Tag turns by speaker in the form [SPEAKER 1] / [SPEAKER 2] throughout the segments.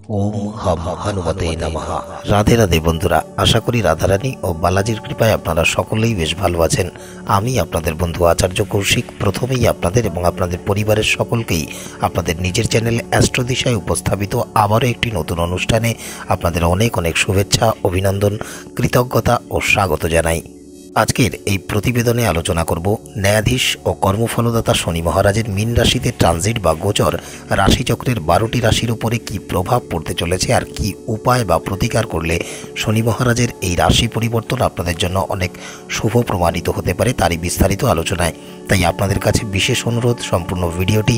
[SPEAKER 1] ওম হম হনুমতে নমঃ। রাধে রাধে বন্ধুরা, আশা করি রাধারানী ও বালাজির কৃপায় আপনারা সকলেই বেশ ভালো আছেন। আমি আপনাদের বন্ধু আচার্য কৌশিক প্রথমেই আপনাদের এবং আপনাদের পরিবারের সকলকেই আপনাদের নিজের চ্যানেল অ্যাস্ট্রো দিশায় উপস্থাপিত আবারও একটি নতুন অনুষ্ঠানে আপনাদের অনেক অনেক শুভেচ্ছা, অভিনন্দন, কৃতজ্ঞতা ও স্বাগত জানাই। আজকের এই প্রতিবেদনে আলোচনা করব ন্যায়াধীশ ও কর্মফলদাতা শনি মহারাজের মীন রাশিতে ট্রানজিট বা গোচর রাশিচক্রের 12টি রাশির উপরে কী প্রভাব পড়তে চলেছে আর কি উপায় বা প্রতিকার করলে শনি মহারাজের এই রাশি পরিবর্তন আপনাদের জন্য অনেক শুভ প্রমাণিত হতে পারে, তারই বিস্তারিত আলোচনায়। তাই আপনাদের কাছে বিশেষ অনুরোধ, সম্পূর্ণ ভিডিওটি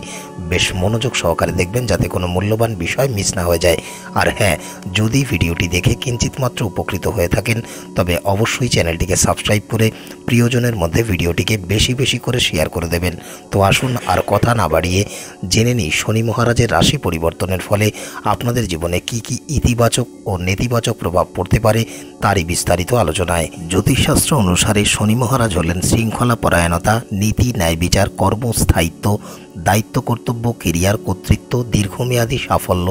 [SPEAKER 1] বেশ মনোযোগ সহকারে দেখবেন যাতে কোনো মূল্যবান বিষয় মিস না হয়ে যায়। আর হ্যাঁ, যদি ভিডিওটি দেখে কিঞ্চিত মাত্র উপকৃত হয়ে থাকেন তবে অবশ্যই চ্যানেলটিকে সাবস্ক্রাইব করে প্রিয়জনের মধ্যে ভিডিওটিকে বেশি বেশি করে শেয়ার করে দেবেন। তো আসুন আর কথা না বাড়িয়ে জেনে নিই শনি মহারাজের রাশি পরিবর্তনের ফলে আপনাদের জীবনে কি কি ইতিবাচক ও নেতিবাচক প্রভাব পড়তে পারে তারই বিস্তারিত আলোচনায়। জ্যোতিষশাস্ত্র অনুসারে শনি মহারাজ হলেন শৃঙ্খলা পরায়ণতা, নীতি, ন্যায় বিচার, কর্মস্থায়িত্ব, দায়িত্ব, কর্তব্য, কেরিয়ার, কর্তৃত্ব, দীর্ঘমেয়াদী সাফল্য,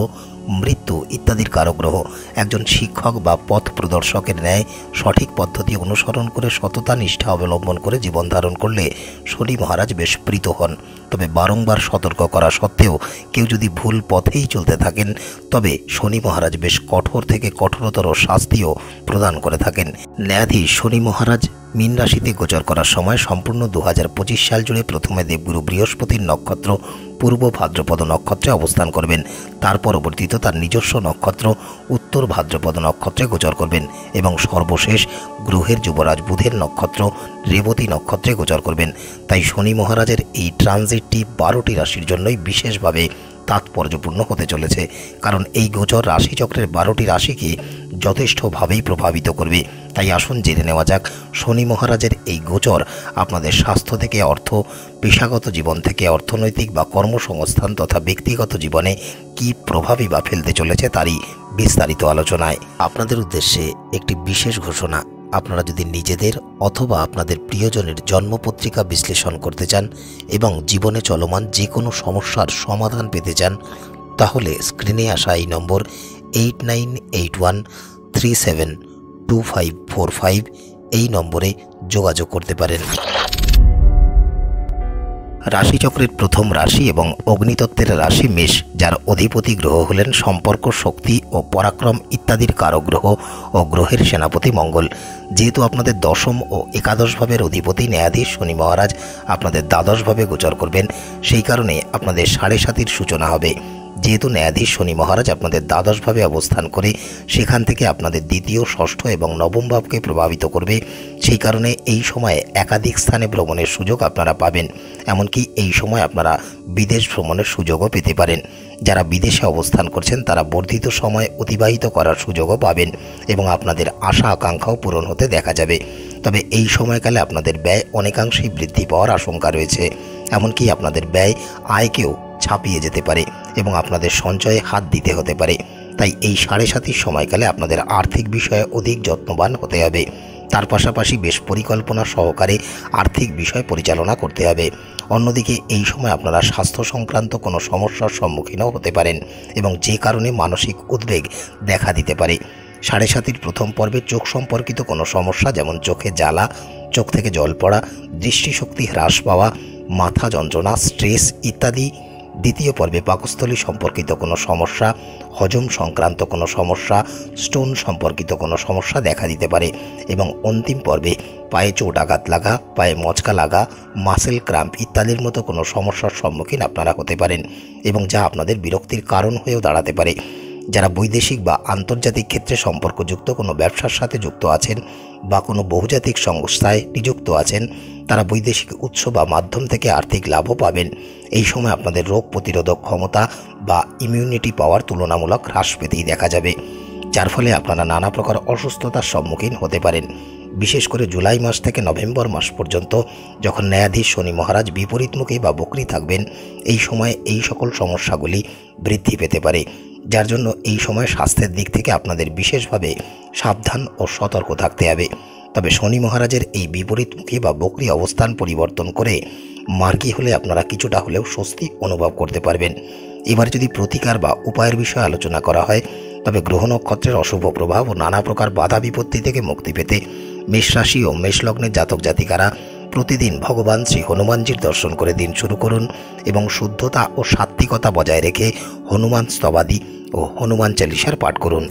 [SPEAKER 1] মৃত্যু ইত্যাদির কারগ্রহ। একজন শিক্ষক বা পথ প্রদর্শকের ন্যায় সঠিক পদ্ধতি অনুসরণ করে সততা নিষ্ঠা অবলম্বন করে জীবন ধারণ করলে শনি মহারাজ বেশ প্রীত হন। তবে বারংবার সতর্ক করা সত্ত্বেও কেউ যদি ভুল পথেই চলতে থাকেন তবে শনি মহারাজ বেশ কঠোর থেকে কঠোরতর শাস্তিও প্রদান করে থাকেন। ন্যায়াধীশ শনি মহারাজ মীন রাশিতে গোচর করার সময় সম্পূর্ণ 2025 সাল জুড়ে প্রথমে দেবগুরু বৃহস্পতির নক্ষত্র পূর্ব ভাদ্রপদ নক্ষত্রে অবস্থান করবেন। তার পরবর্তীতে তার নিজস্ব নক্ষত্র উত্তর ভাদ্রপদ নক্ষত্রে গোচর করবেন এবং সর্বশেষ গ্রহের যুবরাজ বুধের নক্ষত্র রেবতী নক্ষত্রে গোচর করবেন। তাই শনি মহারাজের এই ট্রানজিটটি 12টি রাশির জন্যই বিশেষভাবে তাৎপর্যপূর্ণ হতে চলেছে, কারণ এই গোচর রাশিচক্রের 12টি রাশিকে যথেষ্টভাবেই প্রভাবিত করবে। তাই আসুন জেনে নেওয়া যাক শনি মহারাজের এই গোচর আপনাদের স্বাস্থ্য থেকে অর্থ, পেশাগত জীবন থেকে অর্থনৈতিক বা কর্মসংস্থান তথা ব্যক্তিগত জীবনে কী প্রভাবই বা ফেলতে চলেছে তারই বিস্তারিত আলোচনায়। আপনাদের উদ্দেশ্যে একটি বিশেষ ঘোষণা। আপনারা যদি নিজেদের অথবা আপনাদের প্রিয়জনের জন্মপত্রিকা বিশ্লেষণ করতে চান এবং জীবনে চলমান যে কোনো সমস্যার সমাধান পেতে চান তাহলে স্ক্রিনে আসা এই নম্বর 8981372545 এই নম্বরে যোগাযোগ করতে পারেন। রাশিচক্রের প্রথম রাশি এবং অগ্নিতত্ত্বের রাশি মেষ, যার অধিপতি গ্রহ হলেন সম্পর্ক, শক্তি ও পরাক্রম ইত্যাদির কারক গ্রহ ও গ্রহের সেনাপতি মঙ্গল। যেহেতু আপনাদের দশম ও একাদশ ভাবের অধিপতি ন্যায়াধীশ শনি মহারাজ আপনাদের দ্বাদশ ভাবে গোচর করবেন, সেই কারণে আপনাদের 7.5-র সূচনা হবে। যেহেতু ন্যায়াধীশ শনি মহারাজ আপনাদের দ্বাদশ ভাবে অবস্থান করে সেখান থেকে আপনাদের দ্বিতীয়, ষষ্ঠ এবং নবম ভাবকে প্রভাবিত করবে, সেই কারণে এই সময়ে একাধিক স্থানে ভ্রমণের সুযোগ আপনারা পাবেন। এমনকি এই সময় আপনারা বিদেশ ভ্রমণের সুযোগও পেতে পারেন। যারা বিদেশে অবস্থান করছেন তারা বর্ধিত সময় অতিবাহিত করার সুযোগও পাবেন এবং আপনাদের আশা আকাঙ্ক্ষাও পূরণ হতে দেখা যাবে। তবে এই সময়কালে আপনাদের ব্যয় অনেকাংশেই বৃদ্ধি পাওয়ার আশঙ্কা রয়েছে। এমনকি আপনাদের ব্যয় আয়কেও ছাপিয়ে যেতে পারে এবং আপনাদের সঞ্চয়ে হাত দিতে হতে পারে। তাই এই 7.5-র সময়কালে আপনাদের আর্থিক বিষয়ে অধিক যত্নবান হতে হবে। তার পাশাপাশি বেশ পরিকল্পনা সহকারে আর্থিক বিষয় পরিচালনা করতে হবে। অন্যদিকে এই সময় আপনারা স্বাস্থ্য সংক্রান্ত কোনো সমস্যার সম্মুখীনও হতে পারেন এবং যে কারণে মানসিক উদ্বেগ দেখা দিতে পারে। 7.5-র প্রথম পর্বে চোখ সম্পর্কিত কোনো সমস্যা যেমন চোখে জ্বালা, চোখ থেকে জল পড়া, দৃষ্টিশক্তি হ্রাস পাওয়া, মাথা যন্ত্রণা, স্ট্রেস ইত্যাদি। দ্বিতীয় পর্বে পাকস্থলী সম্পর্কিত কোনো সমস্যা, হজম সংক্রান্ত কোনো সমস্যা, স্টোন সম্পর্কিত কোনো সমস্যা দেখা দিতে পারে এবং অন্তিম পর্বে পায়ে চোট আঘাত লাগা, পায়ে মচকা লাগা, মাসেল ক্র্যাম্প ইত্যাদির মতো কোনো সমস্যার সম্মুখীন আপনারা হতে পারেন এবং যা আপনাদের বিরক্তির কারণ হয়েও দাঁড়াতে পারে। যারা বৈদেশিক বা আন্তর্জাতিক ক্ষেত্রে সম্পর্কযুক্ত কোনো ব্যবসার সাথে যুক্ত আছেন বা কোনো বহুজাতিক সংস্থায় নিযুক্ত আছেন তারা বৈদেশিক উৎস বা মাধ্যম থেকে আর্থিক লাভও পাবেন। এই সময় আপনাদের রোগ প্রতিরোধক ক্ষমতা বা ইমিউনিটি পাওয়ার তুলনামূলক হ্রাস পেতেই দেখা যাবে, যার ফলে আপনারা নানা প্রকার অসুস্থতার সম্মুখীন হতে পারেন। বিশেষ করে জুলাই মাস থেকে নভেম্বর মাস পর্যন্ত যখন ন্যায়াধীশ শনি মহারাজ বিপরীতমুখী বা বক্রী থাকবেন, এই সময় এই সকল সমস্যাগুলি বৃদ্ধি পেতে পারে, যার জন্য এই সময় স্বাস্থ্যের দিক থেকে আপনাদের বিশেষভাবে সাবধান ও সতর্ক থাকতে হবে। তবে শনি মহারাজের এই বিপরীতমুখী বা বক্রী অবস্থান পরিবর্তন করে মার্গী হলে আপনারা কিছুটা হলেও স্বস্তি অনুভব করতে পারবেন। এবার যদি প্রতিকার বা উপায়ের বিষয়ে আলোচনা করা হয়, তবে গ্রহ নক্ষত্রের অশুভ প্রভাব ও নানা প্রকার বাধা বিপত্তি থেকে মুক্তি পেতে মেষ রাশি ও মেষ লগ্নের জাতক জাতিকারা প্রতিদিন ভগবান শ্রী হনুমানজির দর্শন করে দিন শুরু করুন এবং শুদ্ধতা ও সাত্ত্বিকতা বজায় রেখে হনুমান স্তবাদি ও হনুমান চালিসার পাঠ করুন।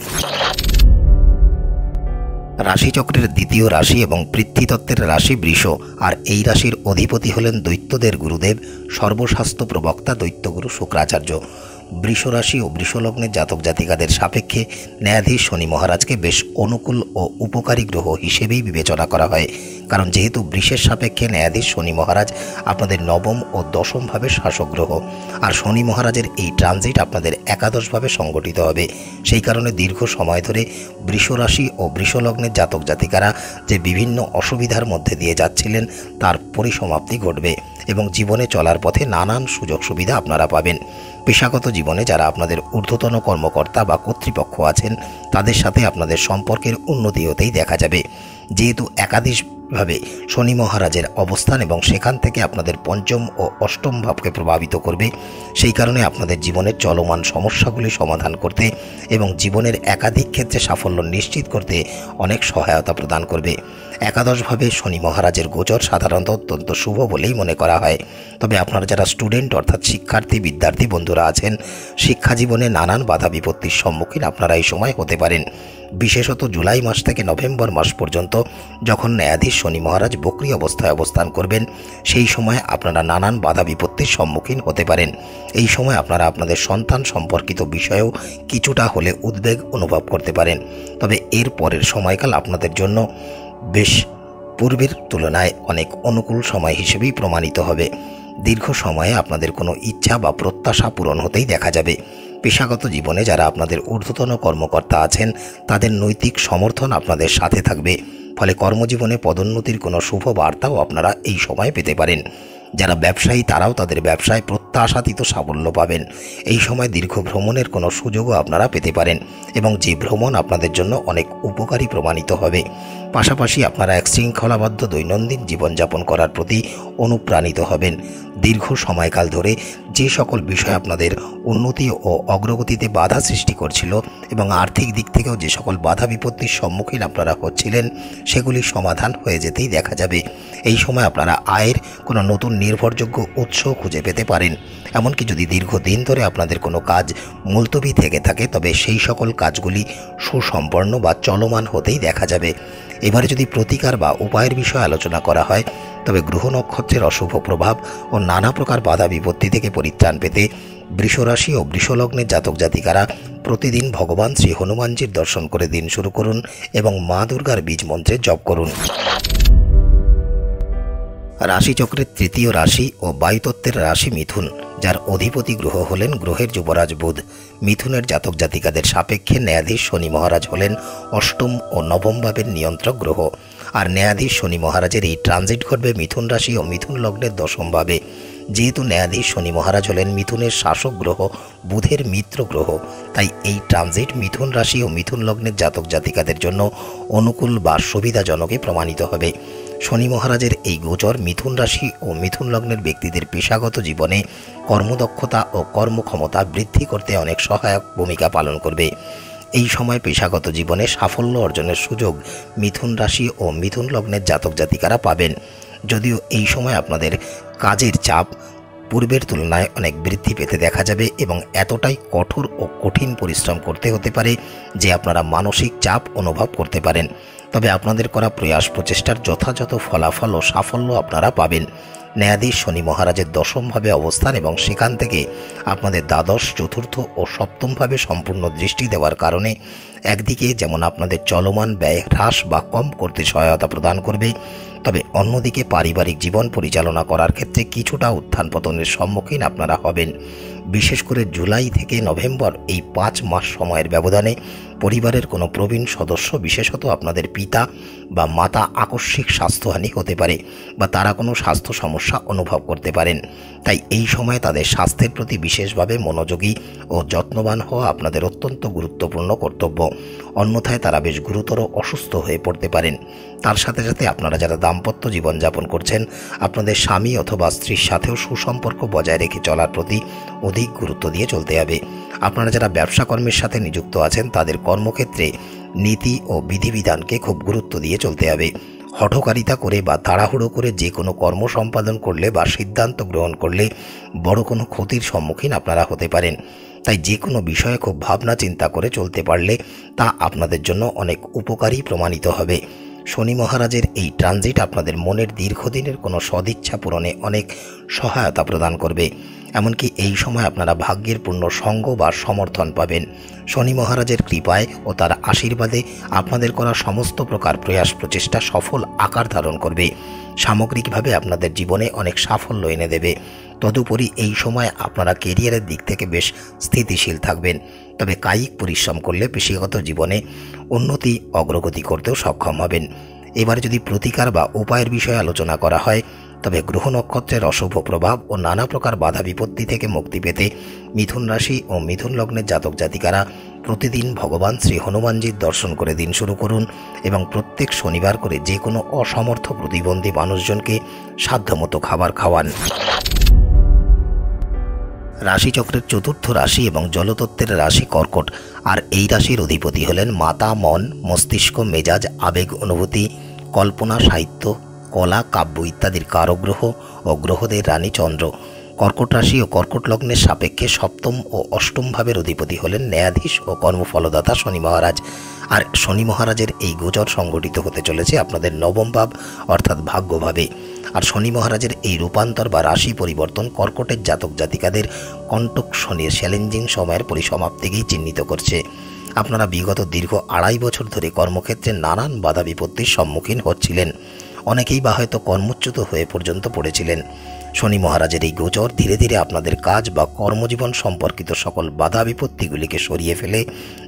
[SPEAKER 1] রাশিচক্রের দ্বিতীয় রাশি এবং পৃথ্বীতত্ত্বের রাশি বৃষ, আর এই রাশির অধিপতি হলেন দৈত্যদের গুরুদেব, সর্বশাস্ত্র প্রবক্তা দৈত্যগুরু শুক্রাচার্য। বৃষ রাশি ও বৃষলগ্নের জাতক জাতিকাদের সাপেক্ষে ন্যায়াধীশ শনি মহারাজকে বেশ অনুকূল ও উপকারী গ্রহ হিসেবেই বিবেচনা করা হয়, কারণ যেহেতু বৃষের সাপেক্ষে ন্যায়াধীশ শনি মহারাজ আপনাদের নবম ও দশম ভাবে শাসক গ্রহ, আর শনি মহারাজের এই ট্রানজিট আপনাদের একাদশভাবে সংগঠিত হবে। সেই কারণে দীর্ঘ সময় ধরে বৃষ রাশি ও বৃষলগ্নের জাতক জাতিকারা যে বিভিন্ন অসুবিধার মধ্যে দিয়ে যাচ্ছিলেন তার পরিসমাপ্তি ঘটবে এবং জীবনে চলার পথে নানান সুযোগ সুবিধা আপনারা পাবেন। পেশাগত জীবনে যারা আপনাদের ঊর্ধ্বতন কর্মকর্তা বা কর্তৃপক্ষ আছেন তাদের সাথে আপনাদের সম্পর্কের উন্নতি হতেই দেখা যাবে। যেহেতু একাধিকভাবে শনি মহারাজের অবস্থান এবং সেখান থেকে আপনাদের পঞ্চম ও অষ্টম ভাবকে প্রভাবিত করবে, সেই কারণে আপনাদের জীবনের চলমান সমস্যাগুলি সমাধান করতে এবং জীবনের একাধিক ক্ষেত্রে সাফল্য নিশ্চিত করতে অনেক সহায়তা প্রদান করবে। একাদশভাবে শনি মহারাজের গোচর সাধারণত অত্যন্ত শুভ বলেই মনে করা হয়। তবে আপনারা যারা স্টুডেন্ট অর্থাৎ শিক্ষার্থী বিদ্যার্থী বন্ধুরা আছেন, শিক্ষা জীবনে নানান বাধা বিপত্তির সম্মুখীন আপনারা এই সময় হতে পারেন। বিশেষত জুলাই মাস থেকে নভেম্বর মাস পর্যন্ত যখন ন্যায়াধীশ শনি মহারাজ বক্রী অবস্থায় অবস্থান করবেন, সেই সময় আপনারা নানান বাধা বিপত্তির সম্মুখীন হতে পারেন। এই সময় আপনারা আপনাদের সন্তান সম্পর্কিত বিষয়েও কিছুটা হলে উদ্বেগ অনুভব করতে পারেন। তবে এর পরের সময়কাল আপনাদের জন্য বেশ পূর্বের তুলনায় অনেক অনুকূল সময় হিসেবেই প্রমাণিত হবে। দীর্ঘ সময়ে আপনাদের কোনো ইচ্ছা বা প্রত্যাশা পূরণ হতেই দেখা যাবে। পেশাগত জীবনে যারা আপনাদের ঊর্ধ্বতন কর্মকর্তা আছেন তাদের নৈতিক সমর্থন আপনাদের সাথে থাকবে, ফলে কর্মজীবনে পদোন্নতির কোনো শুভ বার্তাও আপনারা এই সময় পেতে পারেন। যারা ব্যবসায়ী তারাও তাদের ব্যবসায় প্রত্যাশাতীত সাফল্য পাবেন। এই সময় দীর্ঘ ভ্রমণের কোনো সুযোগও আপনারা পেতে পারেন এবং যে ভ্রমণ আপনাদের জন্য অনেক উপকারী প্রমাণিত হবে। পাশাপাশি আপনারা এক শৃঙ্খলাবদ্ধ দৈনন্দিন জীবনযাপন করার প্রতি অনুপ্রাণিত হবেন। দীর্ঘ সময়কাল ধরে যে সকল বিষয় আপনাদের উন্নতি ও অগ্রগতিতে বাধা সৃষ্টি করছিল এবং আর্থিক দিক থেকেও যে সকল বাধা বিপত্তির সম্মুখীন আপনারা হচ্ছিলেন, সেগুলির সমাধান হয়ে যেতেই দেখা যাবে। এই সময় আপনারা আয়ের কোনো নতুন নির্ভরযোগ্য উৎস খুঁজে পেতে পারেন। এমনকি যদি দীর্ঘদিন ধরে আপনাদের কোনো কাজ মুলতবি থেকে থাকে, তবে সেই সকল কাজগুলি সুসম্পন্ন বা চলমান হতেই দেখা যাবে। এবারে যদি প্রতিকার বা উপায়ের বিষয়ে আলোচনা করা হয়, তবে গ্রহ নক্ষত্রের অশুভ প্রভাব ও নানা প্রকার বাধা বিপত্তি থেকে পরিত্রাণ পেতে বৃষরাশি ও বৃষলগ্নের জাতক জাতিকারা প্রতিদিন ভগবান শ্রী হনুমানজির দর্শন করে দিন শুরু করুন এবং মা দুর্গার বীজ মন্ত্রের জপ করুন। রাশিচক্রের তৃতীয় রাশি ও বায়ুতত্ত্বের রাশি মিথুন, যার অধিপতি গ্রহ হলেন গ্রহের যুবরাজ বুধ। মিথুনের জাতক জাতিকাদের সাপেক্ষে ন্যায়াধীশ শনি মহারাজ হলেন অষ্টম ও নবম ভাবের নিয়ন্ত্রক গ্রহ, আর ন্যায়াধীশ শনি মহারাজের এই ট্রানজিট ঘটবে মিথুন রাশি ও মিথুন লগ্নের দশম ভাবে। যেহেতু ন্যায়াধীশ শনি মহারাজ হলেন মিথুনের শাসক গ্রহ, বুধের মিত্র গ্রহ, তাই এই ট্রানজিট মিথুন রাশি ও মিথুন লগ্নের জাতক জাতিকাদের জন্য অনুকূল বা সুবিধাজনকই প্রমাণিত হবে। শনি মহারাজের এই গোচর মিথুন রাশি ও মিথুন লগ্নের ব্যক্তিদের পেশাগত জীবনে কর্মদক্ষতা ও কর্মক্ষমতা বৃদ্ধি করতে অনেক সহায়ক ভূমিকা পালন করবে। এই সময় পেশাগত জীবনে সাফল্য অর্জনের সুযোগ মিথুন রাশি ও মিথুন লগ্নের জাতক জাতিকারা পাবেন। যদিও এই সময় আপনাদের কাজের চাপ পূর্বের তুলনায় অনেক বৃদ্ধি পেতে দেখা যাবে এবং এতটাই কঠোর ও কঠিন পরিশ্রম করতে হতে পারে যে আপনারা মানসিক চাপ অনুভব করতে পারেন। তবে আপনাদের করা প্রয়াস প্রচেষ্টার যথাযথ ফলাফল ও সাফল্য আপনারা পাবেন। ন্যায়াধীশ শনি মহারাজের দশমভাবে অবস্থান এবং সেখান থেকে আপনাদের দ্বাদশ, চতুর্থ ও সপ্তমভাবে সম্পূর্ণ দৃষ্টি দেওয়ার কারণে একদিকে যেমন আপনাদের চলমান ব্যয় হ্রাস বা কম করতে সহায়তা প্রদান করবে, তবে অন্যদিকে পারিবারিক জীবন পরিচালনা করার ক্ষেত্রে কিছুটা উত্থান পতনের সম্মুখীন আপনারা হবেন। বিশেষ করে জুলাই থেকে নভেম্বর এই 5 মাস সময়ের ব্যবধানে পরিবারের কোনো প্রবীণ সদস্য, বিশেষত আপনাদের পিতা বা মাতা আকস্মিক স্বাস্থ্যহানি হতে পারে বা তারা কোনো স্বাস্থ্য সমস্যা অনুভব করতে পারেন। তাই এই সময় তাদের স্বাস্থ্যের প্রতি বিশেষভাবে মনোযোগী ও যত্নবান হওয়া আপনাদের অত্যন্ত গুরুত্বপূর্ণ কর্তব্য। অন্যথায় তারা বেশ গুরুতর অসুস্থ হয়ে পড়তে পারেন। তার সাথে সাথে আপনারা যারা দাম্পত্য জীবনযাপন করছেন, আপনাদের স্বামী অথবা স্ত্রীর সাথেও সুসম্পর্ক বজায় রেখে চলার প্রতি অধিক গুরুত্ব দিয়ে চলতে হবে। আপনারা যারা ব্যবসা কর্মের সাথে নিযুক্ত আছেন তাদের কর্মক্ষেত্রে নীতি ও বিধিবিধানকে খুব গুরুত্ব দিয়ে চলতে হবে। হঠকারিতা করে বা তাড়াহুড়ো করে যে কোনো কর্ম সম্পাদন করলে বা সিদ্ধান্ত গ্রহণ করলে বড় কোনো ক্ষতির সম্মুখীন আপনারা হতে পারেন। তাই যে কোনো বিষয়ে খুব ভাবনা চিন্তা করে চলতে পারলে তা আপনাদের জন্য অনেক উপকারী প্রমাণিত হবে। শনি মহারাজের এই ট্রানজিট আপনাদের মনের দীর্ঘদিনের কোনো সদিচ্ছা পূরণে অনেক সহায়তা প্রদান করবে। এমনকি এই সময় আপনারা ভাগ্যের পূর্ণ সঙ্গ বা সমর্থন পাবেন। শনি মহারাজের কৃপায় ও তার আশীর্বাদে আপনাদের করা সমস্ত প্রকার প্রয়াস প্রচেষ্টা সফল আকার ধারণ করবে। সামগ্রিকভাবে আপনাদের জীবনে অনেক সাফল্য এনে দেবে। তদুপরি এই সময় আপনারা কেরিয়ারের দিক থেকে বেশ স্থিতিশীল থাকবেন। তবে কায়িক পরিশ্রম করলে পেশাগত জীবনে উন্নতি অগ্রগতি করতেও সক্ষম হবেন। এবারে যদি প্রতিকার বা উপায়ের বিষয়ে আলোচনা করা হয় তবে গ্রহ নক্ষত্রের অশুভ প্রভাব ও নানা প্রকার বাধা বিপত্তি থেকে মুক্তি পেতে মিথুন রাশি ও মিথুন লগ্নের জাতক জাতিকারা প্রতিদিন ভগবান শ্রী হনুমানজির দর্শন করে দিন শুরু করুন এবং প্রত্যেক শনিবার করে যে কোনো অসমর্থ প্রতিবন্ধী মানুষজনকে সাধ্যমতো খাবার খাওয়ান। রাশিচক্রের চতুর্থ রাশি এবং জলতত্ত্বের রাশি কর্কট। আর এই রাশির অধিপতি হলেন মাতা, মন, মস্তিষ্ক, মেজাজ, আবেগ, অনুভূতি, কল্পনা, সাহিত্য, কলা, কাব্য ইত্যাদির কারগ্রহ ও গ্রহদের রানী চন্দ্র। কর্কট রাশি ও কর্কট লগ্নের সাপেক্ষে সপ্তম ও অষ্টম ভাবের অধিপতি হলেন ন্যায়াধীশ ও কর্মফলদাতা শনি মহারাজ। আর শনি মহারাজের এই গোচর সংগঠিত হতে চলেছে আপনাদের নবম ভাব অর্থাৎ ভাগ্যভাবে। আর শনি মহারাজের এই রূপান্তর বা রাশি পরিবর্তন কর্কটের জাতক জাতিকাদের কণ্টক শনির চ্যালেঞ্জিং সময়ের পরিসমাপ্তিকেই চিহ্নিত করছে। আপনারা বিগত দীর্ঘ 2.5 বছর ধরে কর্মক্ষেত্রে নানান বাধা বিপত্তির সম্মুখীন হচ্ছিলেন। অনেকেই বা হয়তো কর্মচ্যুত হয়ে পর্যন্ত পড়েছিলেন। শনি মহারাজের এই গোচর ধীরে ধীরে আপনাদের কাজ বা কর্মজীবন সম্পর্কিত সকল বাধা বিপত্তিগুলিকে সরিয়ে ফেলে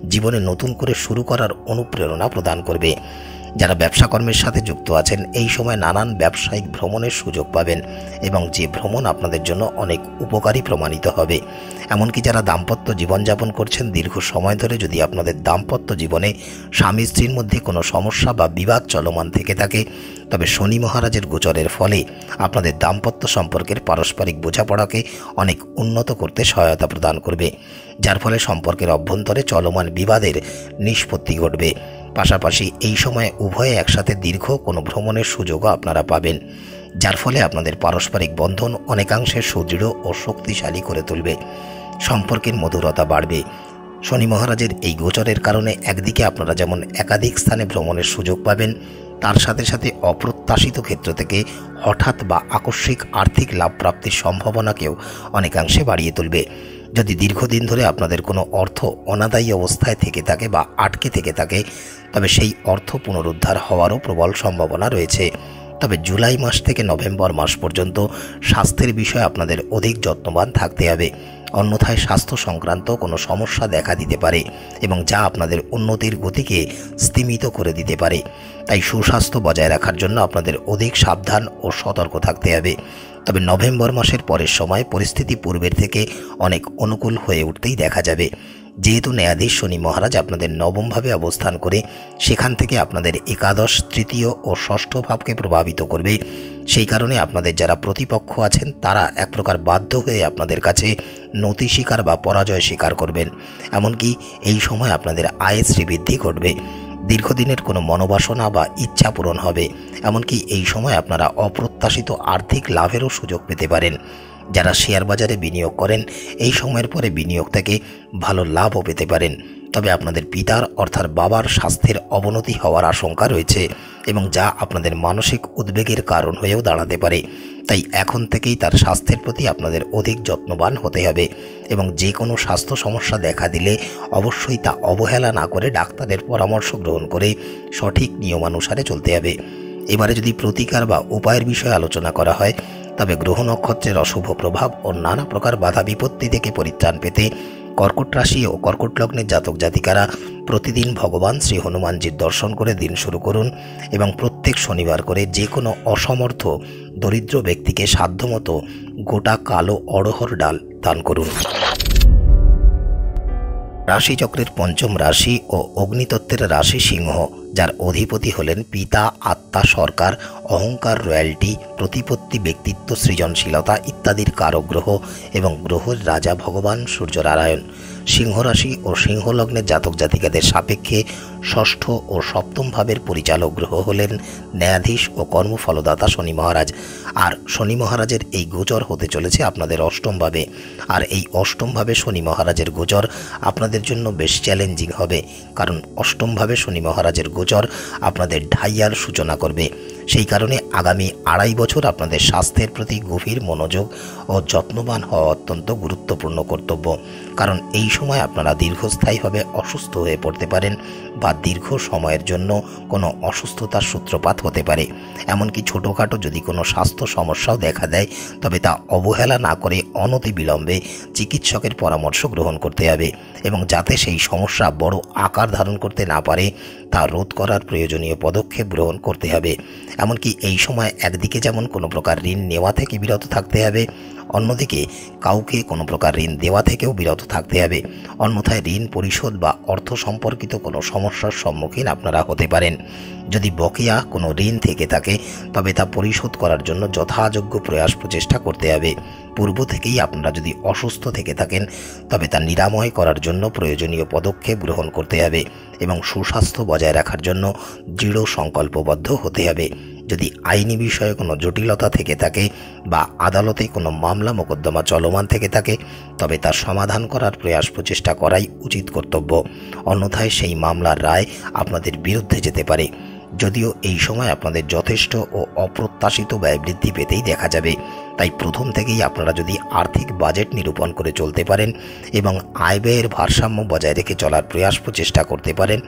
[SPEAKER 1] জীবনে নতুন করে শুরু করার অনুপ্রেরণা প্রদান করবে। যারা ব্যবসা কর্মের সাথে যুক্ত আছেন এই সময় নানান ব্যবসায়িক ভ্রমণের সুযোগ পাবেন এবং যে ভ্রমণ আপনাদের জন্য অনেক উপকারী প্রমাণিত হবে। এমনকি যারা দাম্পত্য জীবনযাপন করছেন দীর্ঘ সময় ধরে যদি আপনাদের দাম্পত্য জীবনে স্বামী স্ত্রীর মধ্যে কোনো সমস্যা বা বিবাদ চলমান থেকে থাকে তবে শনি মহারাজের গোচরের ফলে আপনাদের দাম্পত্য সম্পর্কের পারস্পরিক বোঝাপড়াকে অনেক উন্নত করতে সহায়তা প্রদান করবে, যার ফলে সম্পর্কের অভ্যন্তরে চলমান বিবাদের নিষ্পত্তি ঘটবে। পাশাপাশি এই সময়ে উভয়ে একসাথে দীর্ঘ কোনো ভ্রমণের সুযোগও আপনারা পাবেন, যার ফলে আপনাদের পারস্পরিক বন্ধন অনেকাংশে সুদৃঢ় ও শক্তিশালী করে তুলবে। সম্পর্কের মধুরতা বাড়বে। শনি মহারাজের এই গোচরের কারণে একদিকে আপনারা যেমন একাধিক স্থানে ভ্রমণের সুযোগ পাবেন, তার সাথে সাথে অপ্রত্যাশিত ক্ষেত্র থেকে হঠাৎ বা আকস্মিক আর্থিক লাভ প্রাপ্তির সম্ভাবনাকেও অনেকাংশে বাড়িয়ে তুলবে। যদি দীর্ঘদিন ধরে আপনাদের কোনো অর্থ অনাদায়ী অবস্থায় থেকে থাকে বা আটকে থেকে থাকে তবে সেই অর্থ পুনরুদ্ধার হওয়ারও প্রবল সম্ভাবনা রয়েছে। তবে জুলাই মাস থেকে নভেম্বর মাস পর্যন্ত স্বাস্থ্যের বিষয়ে আপনাদের অধিক যত্নবান থাকতে হবে, অন্যথায় স্বাস্থ্য সংক্রান্ত কোনো সমস্যা দেখা দিতে পারে এবং যা আপনাদের উন্নতির গতিকে স্তিমিত করে দিতে পারে। তাই সুস্বাস্থ্য বজায় রাখার জন্য আপনাদের অধিক সাবধান ও সতর্ক থাকতে হবে। তবে নভেম্বর মাসের পরের সময় পরিস্থিতি পূর্বের থেকে অনেক অনুকূল হয়ে উঠতেই দেখা যাবে। যেহেতু ন্যায়াধীশ শনি মহারাজ আপনাদের নবমভাবে অবস্থান করে সেখান থেকে আপনাদের একাদশ, তৃতীয় ও ষষ্ঠ ভাবকে প্রভাবিত করবে, সেই কারণে আপনাদের যারা প্রতিপক্ষ আছেন তারা এক প্রকার বাধ্য হয়ে আপনাদের কাছে নতি স্বীকার বা পরাজয় স্বীকার করবেন। এমনকি এই সময় আপনাদের আয়ের শ্রীবৃদ্ধি ঘটবে, দীর্ঘদিনের কোনো মনোবাসনা বা ইচ্ছা পূরণ হবে। এমনকি এই সময় আপনারা অপ্রত্যাশিত আর্থিক লাভেরও সুযোগ পেতে পারেন। যারা শেয়ার বাজারে বিনিয়োগ করেন এই সময়ের পরে বিনিয়োগ থেকে ভালো লাভও পেতে পারেন। তবে আপনাদের পিতার অর্থাৎ বাবার স্বাস্থ্যের অবনতি হওয়ার আশঙ্কা রয়েছে এবং যা আপনাদের মানসিক উদ্বেগের কারণ হয়েও দাঁড়াতে পারে। তাই এখন থেকেই তার স্বাস্থ্যের প্রতি আপনাদের অধিক যত্নবান হতে হবে এবং যে কোনো স্বাস্থ্য সমস্যা দেখা দিলে অবশ্যই তা অবহেলা না করে ডাক্তারের পরামর্শ গ্রহণ করে সঠিক নিয়মানুসারে চলতে হবে। এবারে যদি প্রতিকার বা উপায়ের বিষয়ে আলোচনা করা হয় তবে গ্রহ নক্ষত্রের অশুভ প্রভাব ও নানা প্রকার বাধা বিপত্তি থেকে পরিত্রাণ পেতে কর্কট রাশি ও কর্কট লগ্নের জাতক জাতিকারা প্রতিদিন ভগবান শ্রী হনুমানজির দর্শন করে দিন শুরু করুন এবং প্রত্যেক শনিবার করে যে কোনো অসমর্থ দরিদ্র ব্যক্তিকে সাধ্যমতো গোটা কালো অড়হর ডাল দান করুন। রাশিচক্রের পঞ্চম রাশি ও অগ্নিতত্ত্বের রাশি সিংহ। যার অধিপতি হলেন পিতা, আত্মা, সরকার, অহংকার, রয়্যালটি, প্রতিপত্তি, ব্যক্তিত্ব, সৃজনশীলতা ইত্যাদির কারক গ্রহ এবং গ্রহের রাজা ভগবান সূর্যনারায়ণ। সিংহ রাশি ও সিংহ লগ্নের জাতক জাতিকাদের সাপেক্ষে ষষ্ঠ ও সপ্তম ভাবের পরিচালক গ্রহ হলেন ন্যায়াধীশ ও কর্মফলদাতা শনি মহারাজ। আর শনি মহারাজের এই গোচর হতে চলেছে আপনাদের অষ্টম ভাবে। আর এই অষ্টম ভাবে শনি মহারাজের গোচর আপনাদের জন্য বেশ চ্যালেঞ্জিং হবে, কারণ অষ্টম ভাবে শনি মহারাজের গোচর আপনাদের ঢাইয়ার সূচনা করবে। সেই কারণে আগামী 2.5 বছর আপনাদের স্বাস্থ্যের প্রতি গভীর মনোযোগ ও যত্নবান হওয়া অত্যন্ত গুরুত্বপূর্ণ কর্তব্য, কারণ এই সময় আপনারা দীর্ঘস্থায়ীভাবে অসুস্থ হয়ে পড়তে পারেন বা দীর্ঘ সময়ের জন্য কোনো অসুস্থতার সূত্রপাত হতে পারে। এমনকি ছোটোখাটো যদি কোনো স্বাস্থ্য সমস্যাও দেখা দেয়, তবে তা অবহেলা না করে অনতিবিলম্বে চিকিৎসকের পরামর্শ গ্রহণ করতে হবে এবং যাতে সেই সমস্যা বড় আকার ধারণ করতে না পারে তা রোধ করার প্রয়োজনীয় পদক্ষেপ গ্রহণ করতে হবে। এমনকি এই সময় একদিকে যেমন কোনো প্রকার ঋণ নেওয়া থেকে বিরত থাকতে হবে, অন্যদিকে কাউকে কোনো প্রকার ঋণ দেওয়া থেকেও বিরত থাকতে হবে, অন্যথায় ঋণ পরিশোধ বা অর্থ সম্পর্কিত কোনো সমস্যার সম্মুখীন আপনারা হতে পারেন। যদি বকেয়া কোনো ঋণ থেকে থাকে তবে তা পরিশোধ করার জন্য যথাযোগ্য প্রচেষ্টা করতে হবে। পূর্ব থেকেই আপনারা যদি অসুস্থ থেকে থাকেন তবে তা নিরাময় করার জন্য প্রয়োজনীয় পদক্ষেপ গ্রহণ করতে হবে এবং সুস্বাস্থ্য বজায় রাখার জন্য দৃঢ় সংকল্পবদ্ধ হতে হবে। যদি আইনি বিষয়ে কোনো জটিলতা থেকে থাকে বা আদালতে কোনো মামলা মোকদ্দমা চলমান থেকে থাকে তবে তার সমাধান করার প্রচেষ্টা করাই উচিত কর্তব্য, অন্যথায় সেই মামলার রায় আপনাদের বিরুদ্ধে যেতে পারে। যদিও এই সময় আপনাদের যথেষ্ট ও অপ্রত্যাশিত ব্যয় বৃদ্ধি পেতেই দেখা যাবে, তাই প্রথম থেকেই আপনারা যদি আর্থিক বাজেট নিরূপণ করে চলতে পারেন এবং আয় ব্যয়ের ভারসাম্য বজায় রেখে চলার প্রচেষ্টা করতে পারেন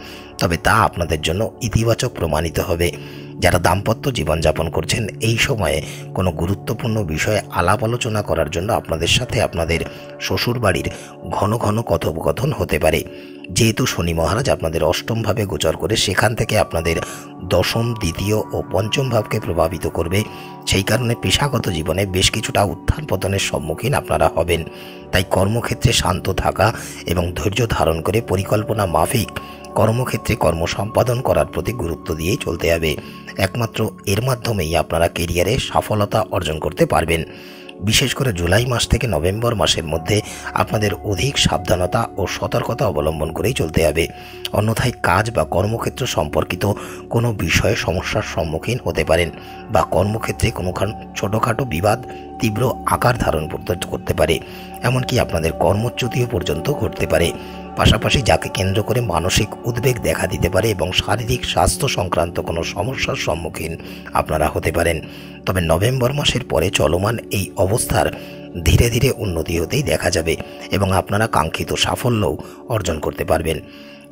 [SPEAKER 1] তবে তা আপনাদের জন্য ইতিবাচক প্রমাণিত হবে। যারা দাম্পত্য জীবনযাপন করছেন এই সময়ে কোনো গুরুত্বপূর্ণ বিষয়ে আলাপ আলোচনা করার জন্য আপনাদের সাথে আপনাদের শ্বশুরবাড়ির ঘন ঘন কথোপকথন হতে পারে। যেহেতু শনি মহারাজ আপনাদের অষ্টম ভাবে গোচর করে সেখান থেকে আপনাদের দশম, দ্বিতীয় ও পঞ্চম ভাবকে প্রভাবিত করবে, সেই কারণে পেশাগত জীবনে বেশ কিছুটা উত্থান পতনের সম্মুখীন আপনারা হবেন। তাই কর্মক্ষেত্রে শান্ত থাকা এবং ধৈর্য ধারণ করে পরিকল্পনা মাফিক কর্মক্ষেত্রে কর্ম সম্পাদন করার প্রতি গুরুত্ব দিয়েই চলতে হবে। একমাত্র এর মাধ্যমেই আপনারা কেরিয়ারে সফলতা অর্জন করতে পারবেন। বিশেষ করে জুলাই মাস থেকে নভেম্বর মাসের মধ্যে আপনাদের অধিক সাবধানতা ও সতর্কতা অবলম্বন করেই চলতে হবে, অন্যথায় কাজ বা কর্মক্ষেত্র সম্পর্কিত কোনো বিষয়ে সমস্যার সম্মুখীন হতে পারেন বা কর্মক্ষেত্রে কোনো ছোটোখাটো বিবাদ তীব্র আকার ধারণ করতে পারে, এমনকি আপনাদের কর্মচ্যুতিও পর্যন্ত ঘটতে পারে। পাশাপাশি যাকে কেন্দ্র করে মানসিক উদ্বেগ দেখা দিতে পারে এবং শারীরিক স্বাস্থ্য সংক্রান্ত কোনো সমস্যার সম্মুখীন আপনারা হতে পারেন। তবে নভেম্বর মাসের পরে চলমান এই অবস্থার ধীরে ধীরে উন্নতি হতেই দেখা যাবে এবং আপনারা কাঙ্ক্ষিত সাফল্যও অর্জন করতে পারবেন।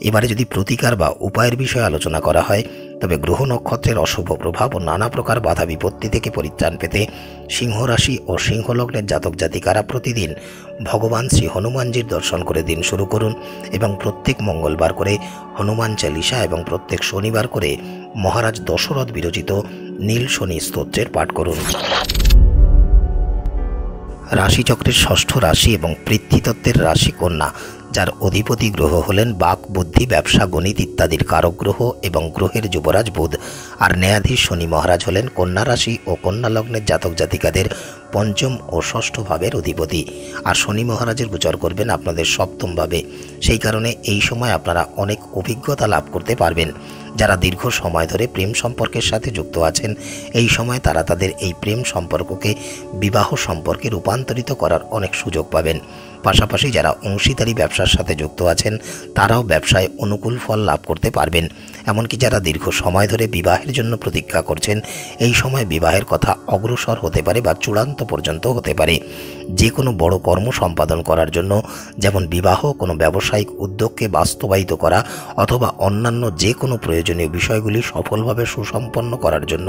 [SPEAKER 1] এবারে যদি প্রতিকার বা উপায়ের বিষয়ে আলোচনা করা হয় তবে গ্রহ নক্ষত্রের অশুভ প্রভাব ও নানা প্রকার বাধা বিপত্তি থেকে পরিত্রাণ পেতে সিংহ রাশি ও সিংহ লগ্নের জাতক জাতিকারা প্রতিদিন ভগবান শ্রী হনুমানজির দর্শন করে দিন শুরু করুন এবং প্রত্যেক মঙ্গলবার করে হনুমান চালিসা এবং প্রত্যেক শনিবার করে মহারাজ দশরথ বিরচিত নীল শনি স্তোত্রের পাঠ করুন। রাশিচক্রের ষষ্ঠ রাশি এবং পৃথ্বীতত্ত্বের রাশি কন্যা, যার অধিপতি গ্রহ হলেন বাক, বুদ্ধি, ব্যবসা, গণিত ইত্যাদির কারক গ্রহ এবং গ্রহের যুবরাজ বুধ। আর ন্যায়াধীশ শনি মহারাজ হলেন কন্যা রাশি ও কন্যা লগ্নের জাতক জাতিকাদের পঞ্চম ও ষষ্ঠ ভাবের অধিপতি। আর শনি মহারাজের গোচর করবেন আপনাদের সপ্তম ভাবে। সেই কারণে এই সময় আপনারা অনেক অভিজ্ঞতা লাভ করতে পারবেন। যারা দীর্ঘ সময় ধরে প্রেম সম্পর্কের সাথে যুক্ত আছেন এই সময় তারা তাদের এই প্রেম সম্পর্ককে বিবাহ সম্পর্কে রূপান্তরিত করার অনেক সুযোগ পাবেন। পাশাপাশি যারা অংশীদারি ব্যবসার সাথে যুক্ত আছেন তারাও ব্যবসায় অনুকূল ফল লাভ করতে পারবেন। এমনকি যারা দীর্ঘ সময় ধরে বিবাহের জন্য প্রতীক্ষা করছেন এই সময় বিবাহের কথা অগ্রসর হতে পারে বা চূড়ান্ত পর্যন্ত হতে পারে। যে কোনো বড় কর্ম সম্পাদন করার জন্য, যেমন বিবাহ, কোনো ব্যবসায়িক উদ্যোগকে বাস্তবায়িত করা অথবা অন্যান্য যে কোনো প্রয়োজনীয় বিষয়গুলি সফলভাবে সুসম্পন্ন করার জন্য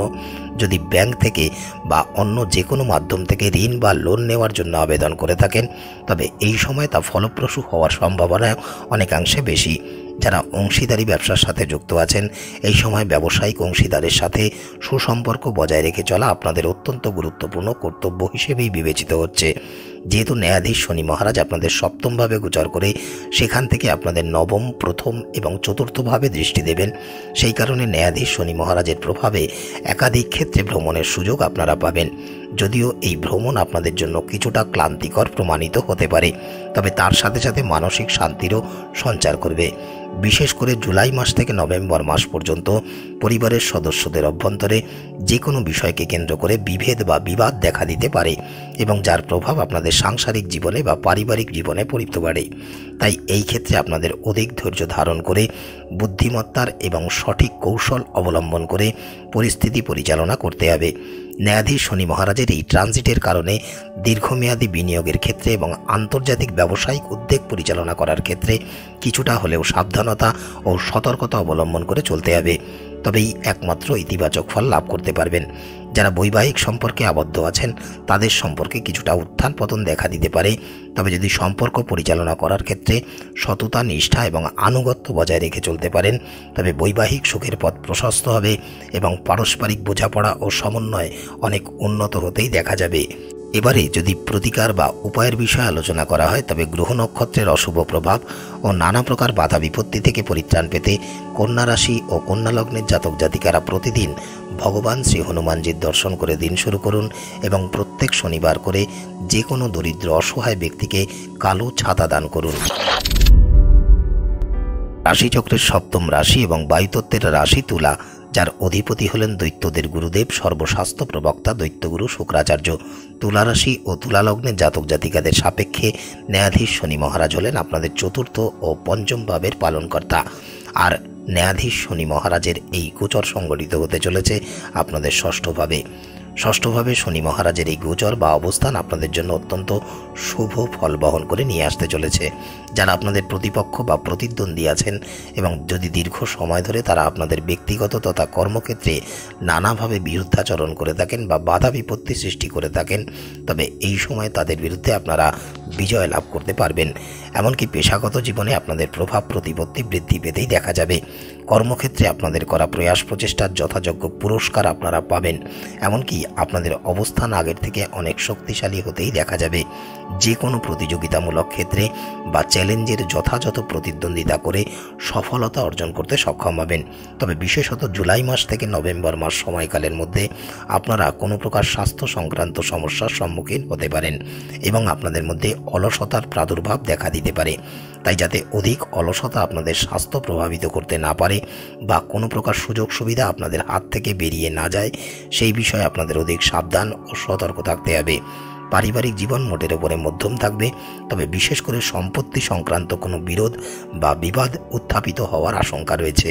[SPEAKER 1] যদি ব্যাংক থেকে বা অন্য যে কোনো মাধ্যম থেকে ঋণ বা লোন নেওয়ার জন্য আবেদন করে থাকেন তবে এই সময় তা ফলপ্রসূ হওয়ার সম্ভাবনা অনেকাংশে বেশি। যারা অংশীদারি ব্যবসার সাথে যুক্ত আছেন এই সময় ব্যবসায়িক অংশীদারের সাথে সুসম্পর্ক বজায় রেখে চলা আপনাদের অত্যন্ত গুরুত্বপূর্ণ কর্তব্য হিসেবেই বিবেচিত হচ্ছে। যেহেতু ন্যায়াধীশ শনি মহারাজ আপনাদের সপ্তমভাবে গোচর করে সেখান থেকে আপনাদের নবম, প্রথম এবং চতুর্থভাবে দৃষ্টি দেবেন, সেই কারণে ন্যায়াধীশ শনি মহারাজের প্রভাবে একাধিক ক্ষেত্রে ভ্রমণের সুযোগ আপনারা পাবেন। যদিও এই ভ্রমণ আপনাদের জন্য কিছুটা ক্লান্তিকর প্রমাণিত হতে পারে, তবে তার সাথে সাথে মানসিক শান্তিরও সঞ্চার করবে। বিশেষ করে জুলাই মাস থেকে নভেম্বর মাস পর্যন্ত পরিবারের সদস্যদের অভ্যন্তরে যে কোনো বিষয়কে কেন্দ্র করে বিভেদ বা বিবাদ দেখা দিতে পারে এবং যার প্রভাব আপনাদের সাংসারিক জীবনে বা পারিবারিক জীবনে পড়তে পারে। তাই এই ক্ষেত্রে আপনাদের অধিক ধৈর্য ধারণ করে বুদ্ধিমত্তার এবং সঠিক কৌশল অবলম্বন করে পরিস্থিতি পরিচালনা করতে হবে। ন্যায়াধীশ শনি মহারাজের এই ট্রানজিটের কারণে দীর্ঘমেয়াদী বিনিয়োগের ক্ষেত্রে এবং আন্তর্জাতিক ব্যবসায়িক উদ্যোগ পরিচালনা করার ক্ষেত্রে কিছুটা হলেও সাবধানতা ও সতর্কতা অবলম্বন করে চলতে হবে, তবেই একমাত্র ইতিবাচক ফল লাভ করতে পারবেন। যারা বৈবাহিক সম্পর্কে আবদ্ধ আছেন তাদের সম্পর্কে কিছুটা উত্থান পতন দেখা দিতে পারে, তবে যদি সম্পর্ক পরিচালনা করার ক্ষেত্রে সততা, নিষ্ঠা এবং আনুগত্য বজায় রেখে চলতে পারেন তবে বৈবাহিক সুখের পথ প্রশস্ত হবে এবং পারস্পরিক বোঝাপড়া ও সমন্বয় অনেক উন্নত হতেই দেখা যাবে। এবারে যদি প্রতিকার বা উপায়ের বিষয়ে আলোচনা করা হয় তবে গ্রহ নক্ষত্রের অশুভ প্রভাব ও নানা প্রকার বাধা বিপত্তি থেকে পরিত্রাণ পেতে কন্যা রাশি ও কন্যা লগ্নের জাতক জাতিকারা প্রতিদিন ভগবান শ্রী হনুমানজির দর্শন করে দিন শুরু করুন এবং প্রত্যেক শনিবার করে যে কোনো দরিদ্র অসহায় ব্যক্তিকে কালো ছাতা দান করুন। রাশিচক্রের সপ্তম রাশি এবং বায়ুতত্ত্বের রাশি তুলা, যার অধিপতি হলেন দৈত্যদের গুরুদেব সর্বশাস্ত্র প্রবক্তা দৈত্যগুরু শুক্রাচার্য। তুলা রাশি ও তুলা লগ্নের জাতক জাতিকাদের সাপেক্ষে ন্যায়াধীশ শনি মহারাজ হলেন আপনাদের চতুর্থ ও পঞ্চম ভাবের পালনকর্তা। আর ন্যায়াধীশ শনি মহারাজের এই গোচর সংগঠিত হতে চলেছে আপনাদের ষষ্ঠভাবে শনি মহারাজের এই গোচর বা অবস্থান আপনাদের জন্য অত্যন্ত শুভ ফল বহন করে নিয়ে আসতে চলেছে। যারা আপনাদের প্রতিপক্ষ বা প্রতিদ্বন্দ্বী আছেন এবং যদি দীর্ঘ সময় ধরে তারা আপনাদের ব্যক্তিগত তথা কর্মক্ষেত্রে নানাভাবে বিরুদ্ধাচরণ করে থাকেন বা বাধা বিপত্তি সৃষ্টি করে থাকেন, তবে এই সময় তাদের বিরুদ্ধে আপনারা বিজয় লাভ করতে পারবেন। এমনকি পেশাগত জীবনে আপনাদের প্রভাব প্রতিপত্তি বৃদ্ধি পেতেই দেখা যাবে। কর্মক্ষেত্রে আপনাদের করা প্রয়াস প্রচেষ্টার যথাযোগ্য পুরস্কার আপনারা পাবেন। এমনকি আপনাদের অবস্থান আগের থেকে অনেক শক্তিশালী হতেই দেখা যাবে। যে কোনো প্রতিযোগিতামূলক ক্ষেত্রে বা চ্যালেঞ্জের যথাযথ প্রতিদ্বন্দ্বিতা করে সফলতা অর্জন করতে সক্ষম হবেন। তবে বিশেষত জুলাই মাস থেকে নভেম্বর মাস সময়কালের মধ্যে আপনারা কোনো প্রকার স্বাস্থ্য সংক্রান্ত সমস্যার সম্মুখীন হতে পারেন এবং আপনাদের মধ্যে অলসতার প্রাদুর্ভাব দেখা দিতে পারে। তাই যাতে অধিক অলসতা আপনাদের স্বাস্থ্য প্রভাবিত করতে না পারে বা কোনো প্রকার সুযোগ সুবিধা আপনাদের হাত থেকে বেরিয়ে না যায়, সেই বিষয়ে আপনাদের অধিক সাবধান ও সতর্ক থাকতে হবে। পারিবারিক জীবন মোটের উপরে মধ্যম থাকবে, তবে বিশেষ করে সম্পত্তি সংক্রান্ত কোনো বিরোধ বা বিবাদ উত্থাপিত হওয়ার আশঙ্কা রয়েছে।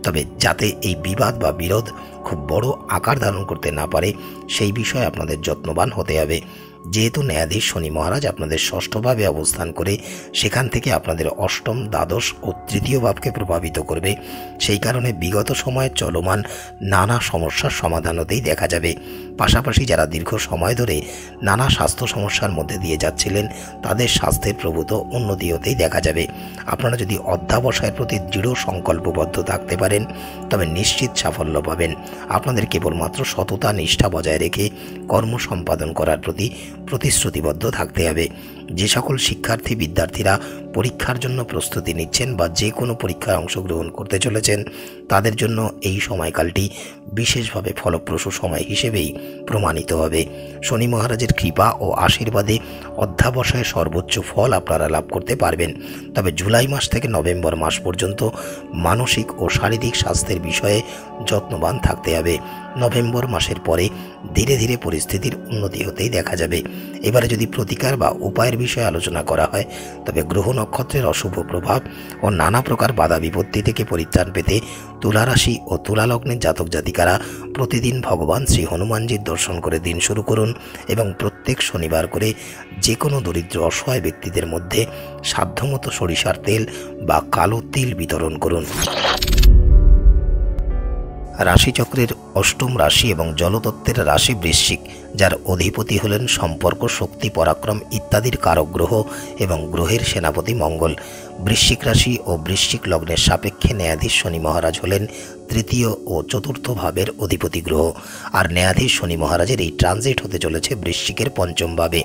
[SPEAKER 1] তবে যাতে এই বিবাদ বা বিরোধ খুব বড় আকার ধারণ করতে না পারে সেই বিষয়ে আপনাদের যত্নবান হতে হবে। যেহেতু ন্যায়াধীশ শনি মহারাজ আপনাদের ষষ্ঠভাবে অবস্থান করে সেখান থেকে আপনাদের অষ্টম, দ্বাদশ ও তৃতীয় ভাবকে প্রভাবিত করবে, সেই কারণে বিগত সময়ে চলমান নানা সমস্যার সমাধান হতেই দেখা যাবে। পাশাপাশি যারা দীর্ঘ সময় ধরে নানা স্বাস্থ্য সমস্যার মধ্যে দিয়ে যাচ্ছিলেন তাদের স্বাস্থ্যের প্রভূত উন্নতি হতেই দেখা যাবে। আপনারা যদি অধ্যাবসায়ের প্রতি দৃঢ় সংকল্পবদ্ধ থাকতে পারেন তবে নিশ্চিত সাফল্য পাবেন। আপনাদের কেবলমাত্র সততা, নিষ্ঠা বজায় রেখে কর্ম সম্পাদন করার প্রতি প্রতিশ্রুতিবদ্ধ থাকতে হবে। যে সকল শিক্ষার্থী বিদ্যার্থীরা পরীক্ষার জন্য প্রস্তুতি নিচ্ছেন বা যে কোনো পরীক্ষায় অংশগ্রহণ করতে চলেছেন তাদের জন্য এই সময়কালটি বিশেষভাবে ফলপ্রসূ সময় হিসেবেই প্রমাণিত হবে। শনি মহারাজের কৃপা ও আশীর্বাদে অধ্যাবসায়ে সর্বোচ্চ ফল আপনারা লাভ করতে পারবেন। তবে জুলাই মাস থেকে নভেম্বর মাস পর্যন্ত মানসিক ও শারীরিক স্বাস্থ্যের বিষয়ে যত্নবান থাকতে হবে। নভেম্বর মাসের পরে ধীরে ধীরে পরিস্থিতির উন্নতি হতেই দেখা যাবে। এবারে যদি প্রতিকার বা উপায়ের বিষয়ে আলোচনা করা হয় তবে গ্রহ নক্ষত্রের অশুভ প্রভাব ও নানা প্রকার বাধা বিপত্তি থেকে পরিত্রাণ পেতে তুলা রাশি ও তুলা লগ্নের জাতক জাতিকারা প্রতিদিন ভগবান শ্রী হনুমানজির দর্শন করে দিন শুরু করুন এবং প্রত্যেক শনিবার করে যে কোনো দরিদ্র অসহায় ব্যক্তিদের মধ্যে সাধ্যমতো সরিষার তেল বা কালো তিল বিতরণ করুন। রাশিচক্রের অষ্টম রাশি এবং জলতত্ত্বের রাশি বৃশ্চিক, যার অধিপতি হলেন সম্পর্ক, শক্তি, পরাক্রম ইত্যাদির কারক গ্রহ এবং গ্রহের সেনাপতি মঙ্গল। বৃশ্চিক রাশি ও বৃশ্চিক লগ্নের সাপেক্ষে ন্যায়াধীশ শনি মহারাজ হলেন তৃতীয় ও চতুর্থ ভাবের অধিপতি গ্রহ। আর ন্যায়াধীশ শনি মহারাজের এই ট্রানজিট হতে চলেছে বৃশ্চিকের পঞ্চম ভাবে।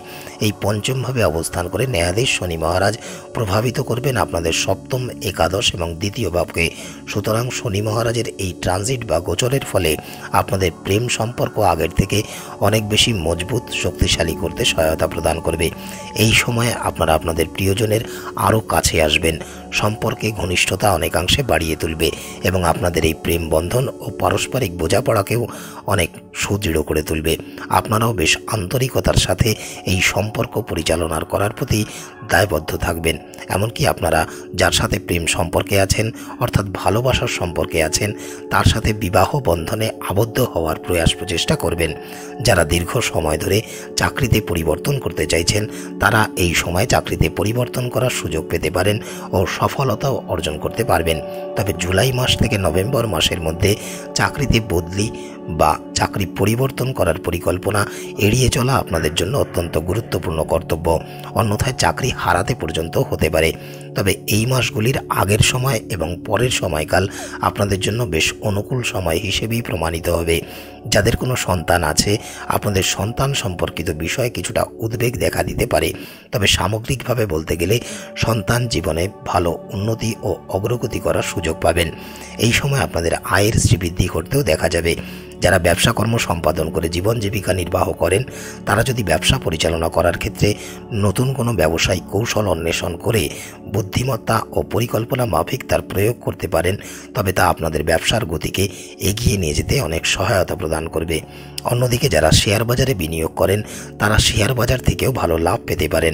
[SPEAKER 1] এই পঞ্চম ভাবে অবস্থান করে ন্যায়াধীশ শনি মহারাজ প্রভাবিত করবেন আপনাদের সপ্তম, একাদশ এবং দ্বিতীয় ভাবকে। সুতরাং শনি মহারাজের এই ট্রানজিট বা গোচরের ফলে আপনাদের প্রেম সম্পর্ক আগের থেকে অনেক বেশি মজবুত, শক্তিশালী করতে সহায়তা প্রদান করবে। এই সময়ে আপনারা আপনাদের প্রিয়জনের আরও কাছে আসবেন, সম্পর্কে ঘনিষ্ঠতা অনেকাংশে বাড়িয়ে তুলবে এবং আপনাদের এই প্রেম বন্ধন ও পারস্পরিক বোঝাপড়াকেও অনেক সুদৃঢ় করে তুলবে। আপনারাও বেশ আন্তরিকতার সাথে এই সম্পর্ক পরিচালনা করার প্রতি দায়বদ্ধ থাকবেন। এমনকি আপনারা যার সাথে প্রেম সম্পর্কে আছেন, অর্থাৎ ভালোবাসার সম্পর্কে আছেন, তার সাথে বিবাহ বন্ধনে আবদ্ধ হওয়ার প্রচেষ্টা করবেন। যারা দীর্ঘ সময় ধরে চাকরিতে পরিবর্তন করতে চাইছেন, তারা এই সময় চাকরিতে পরিবর্তন করার সুযোগ পেতে পারেন ও সফলতাও অর্জন করতে পারবেন। তবে জুলাই মাস থেকে নভেম্বর মাসের মধ্যে চাকরিতে বদলি বা চাকরি পরিবর্তন করার পরিকল্পনা এড়িয়ে চলা আপনাদের জন্য অত্যন্ত গুরুত্বপূর্ণ কর্তব্য, অন্যথায় চাকরি হারাতে পর্যন্ত হতে পারে। তবে এই মাসগুলির আগের সময় এবং পরের সময়কাল আপনাদের জন্য বেশ অনুকূল সময় হিসেবেই প্রমাণিত হবে। যাদের কোনো সন্তান আছে, আপনাদের সন্তান সম্পর্কিত বিষয়ে কিছুটা উদ্বেগ দেখা দিতে পারে। তবে সামগ্রিকভাবে বলতে গেলে সন্তান জীবনে ভালো উন্নতি ও অগ্রগতি করার সুযোগ পাবেন। এই সময় আপনাদের আয়ের শ্রীবৃদ্ধি ঘটতেও দেখা যাবে। যারা ব্যবসা কর্ম সম্পাদন করে জীবন জীবিকা নির্বাহ করেন, তারা যদি ব্যবসা পরিচালনা করার ক্ষেত্রে নতুন কোনো ব্যবসায়িক কৌশল অন্বেষণ করে বুদ্ধিমত্তা ও পরিকল্পনা মাফিক তার প্রয়োগ করতে পারেন, তবে তা আপনাদের ব্যবসার গতিকে এগিয়ে নিয়ে যেতে অনেক সহায়তা প্রদান করবে। অন্যদিকে যারা শেয়ার বাজারে বিনিয়োগ করেন, তারা শেয়ার বাজার থেকেও ভালো লাভ পেতে পারেন।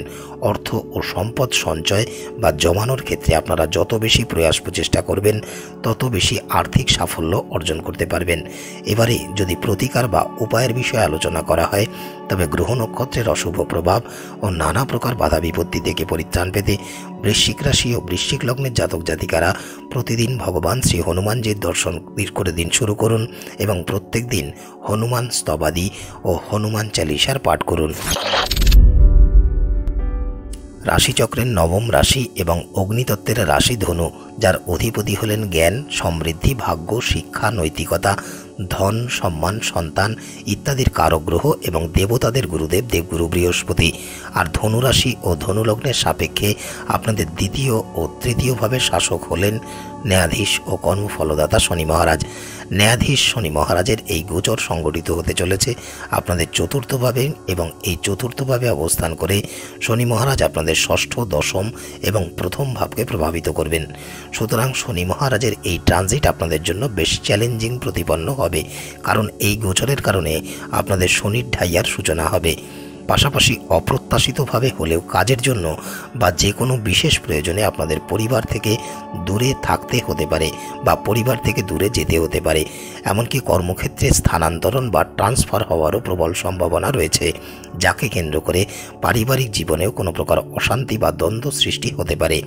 [SPEAKER 1] অর্থ ও সম্পদ সঞ্চয় বা জমানোর ক্ষেত্রে আপনারা যত বেশি প্রয়াস প্রচেষ্টা করবেন, তত বেশি আর্থিক সাফল্য অর্জন করতে পারবেন। এবারে যদি প্রতিকার বা উপায়ের বিষয়ে আলোচনা করা হয়, তবে গ্রহ নক্ষত্রের অশুভ প্রভাব ও নানা প্রকার বাধা বিপত্তি থেকে পরিত্রাণ পেতে বৃশ্চিক রাশি ও বৃশ্চিক লগ্নের জাতক জাতিকারা প্রতিদিন ভগবান শ্রী হনুমানজির দর্শন করে দিন শুরু করুন এবং প্রত্যেক দিন হনুমান স্তবাদি ও হনুমান চালিসার পাঠ করুন। রাশিচক্রের নবম রাশি এবং অগ্নিতত্ত্বের রাশি ধনু, যার অধিপতি হলেন জ্ঞান, সমৃদ্ধি, ভাগ্য, শিক্ষা, নৈতিকতা, ধন, সম্মান, সন্তান ইত্যাদির কারক গ্রহ এবং দেবতাদের গুরুদেব দেবগুরু বৃহস্পতি। আর ধনুরাশি ও ধনুলগ্নের সাপেক্ষে আপনাদের দ্বিতীয় ও তৃতীয়ভাবে শাসক হলেন ন্যায়াধীশ ও কর্মফলদাতা শনি মহারাজ। ন্যায়াধীশ শনি মহারাজের এই গোচর সংগঠিত হতে চলেছে আপনাদের চতুর্থভাবে এবং এই চতুর্থভাবে অবস্থান করে শনি মহারাজ আপনাদের ষষ্ঠ, দশম এবং প্রথম ভাবকে প্রভাবিত করবেন। সুতরাং শনি মহারাজের এই ট্রানজিট আপনাদের জন্য বেশ চ্যালেঞ্জিং প্রতিপন্ন হবে, কারণ এই গোচরের কারণে আপনাদের শনির ঢাইয়ার সূচনা হবে। পাশাপাশি অপ্রত্যাশিতভাবে হলেও কাজের জন্য বা যে কোনো বিশেষ প্রয়োজনে আপনাদের পরিবার থেকে দূরে থাকতে হতে পারে বা পরিবার থেকে দূরে যেতে হতে পারে। এমনকি কর্মক্ষেত্রে স্থানান্তরণ বা ট্রান্সফার হওয়ারও প্রবল সম্ভাবনা রয়েছে, যাকে কেন্দ্র করে পারিবারিক জীবনেও কোনো প্রকার অশান্তি বা দ্বন্দ্ব সৃষ্টি হতে পারে।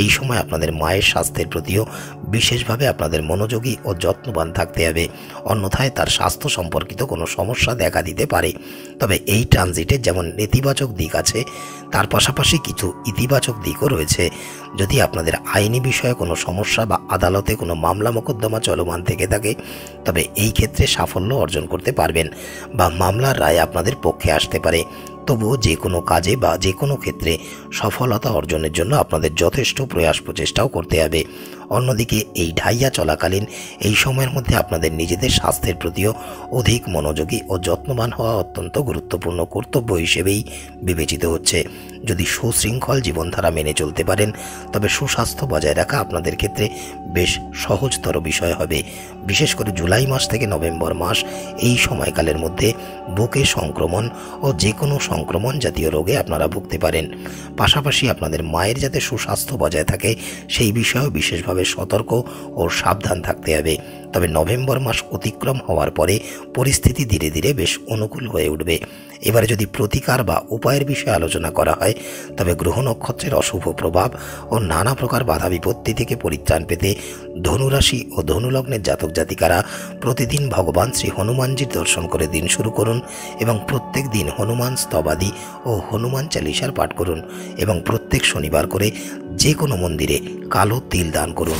[SPEAKER 1] এই সময় আপনাদের মায়ের স্বাস্থ্যের প্রতিও বিশেষভাবে আপনাদের মনোযোগী ও যত্নবান থাকতে হবে, অন্যথায় তার স্বাস্থ্য সম্পর্কিত কোনো সমস্যা দেখা দিতে পারে। তবে এই ট্রানজিটে যেমন নেতিবাচক দিক আছে, তার পাশাপাশি কিছু ইতিবাচক দিকও রয়েছে। যদি আপনাদের আইনি বিষয়ে কোনো সমস্যা বা আদালতে কোনো মামলা মোকদ্দমা চলমান থেকে থাকে, তবে এই ক্ষেত্রে সাফল্য অর্জন করতে পারবেন বা মামলার রায় আপনাদের পক্ষে আসতে পারে। তবুও যে কোনো কাজে বা যে কোনো ক্ষেত্রে সফলতা অর্জনের জন্য আপনাদের যথেষ্ট প্রয়াস প্রচেষ্টাও করতে হবে। অন্যদিকে এই ঢাইয়া চলাকালীন এই সময়ের মধ্যে আপনাদের নিজেদের স্বাস্থ্যের প্রতিও অধিক মনোযোগী ও যত্নবান হওয়া অত্যন্ত গুরুত্বপূর্ণ কর্তব্য হিসেবেই বিবেচিত হচ্ছে। যদি সুশৃঙ্খল জীবনধারা মেনে চলতে পারেন, তবে সুস্বাস্থ্য বজায় রাখা আপনাদের ক্ষেত্রে বেশ সহজতর বিষয় হবে। বিশেষ করে জুলাই মাস থেকে নভেম্বর মাস, এই সময়কালের মধ্যে বুকে সংক্রমণ ও যে কোনো সংক্রমণ জাতীয় রোগে আপনারা ভুগতে পারেন। পাশাপাশি আপনাদের মায়ের যাতে সুস্বাস্থ্য বজায় থাকে সেই বিষয়েও বিশেষভাবে সতর্ক ও সাবধান থাকতে হবে। তবে নভেম্বর মাস অতিক্রম হওয়ার পরে পরিস্থিতি ধীরে ধীরে বেশ অনুকূল হয়ে উঠবে। এবারে যদি প্রতিকার বা উপায়ের বিষয়ে আলোচনা করা হয়, তবে গ্রহ নক্ষত্রের অশুভ প্রভাব ও নানা প্রকার বাধা বিপত্তি থেকে পরিত্রাণ পেতে ধনুরাশি ও ধনুলগ্নের জাতক জাতিকারা প্রতিদিন ভগবান শ্রী হনুমানজির দর্শন করে দিন শুরু করুন এবং প্রত্যেক দিন হনুমান স্তবাদি ও হনুমান চালিসার পাঠ করুন এবং প্রত্যেক শনিবার করে যে কোনো মন্দিরে কালো তিল দান করুন।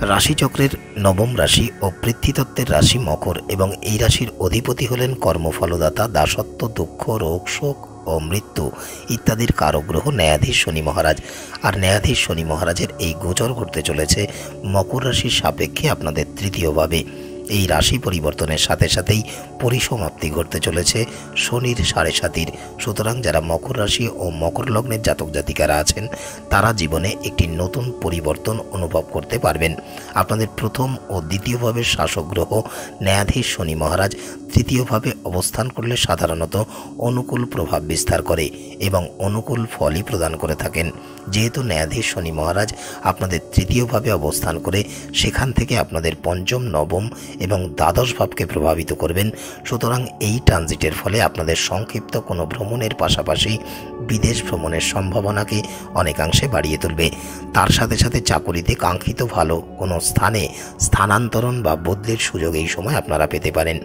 [SPEAKER 1] রাশিচক্রের নবম রাশি ও পৃথ্বীতত্ত্বের রাশি মকর এবং এই রাশির অধিপতি হলেন কর্মফলদাতা, দাসত্ব, দুঃখ, রোগ, শোক ও মৃত্যু ইত্যাদির কারক গ্রহ ন্যায়াধীশ শনি মহারাজ। আর ন্যায়াধীশ শনি মহারাজের এই গোচর ঘটতে চলেছে মকর রাশির সাপেক্ষে আপনাদের তৃতীয়ভাবে। এই রাশি পরিবর্তনের সাথে সাথেই পরিসমাপ্তি ঘটতে চলেছে শনির 7.5-র। সুতরাং যারা মকর রাশি ও মকর লগ্নের জাতক জাতিকারা আছেন তারা জীবনে একটি নতুন পরিবর্তন অনুভব করতে পারবেন। আপনাদের প্রথম ও দ্বিতীয়ভাবে শাসক গ্রহ ন্যায়াধীশ শনি মহারাজ তৃতীয়ভাবে অবস্থান করলে সাধারণত অনুকূল প্রভাব বিস্তার করে এবং অনুকূল ফলই প্রদান করে থাকেন। যেহেতু ন্যায়াধীশ শনি মহারাজ আপনাদের তৃতীয়ভাবে অবস্থান করে সেখান থেকে আপনাদের পঞ্চম, নবম এবং দ্বাদশ ভাবকে প্রভাবিত করবেন, সুতরাং এই ট্রানজিটের ফলে আপনাদের সংক্ষিপ্ত কোনো ভ্রমণের পাশাপাশি বিদেশ ভ্রমণের সম্ভাবনাকে অনেকাংশে বাড়িয়ে তুলবে। তার সাথে সাথে চাকুরিতে কাঙ্ক্ষিত ভালো কোনো স্থানে স্থানান্তরণ বা বদলির সুযোগ এই সময় আপনারা পেতে পারেন।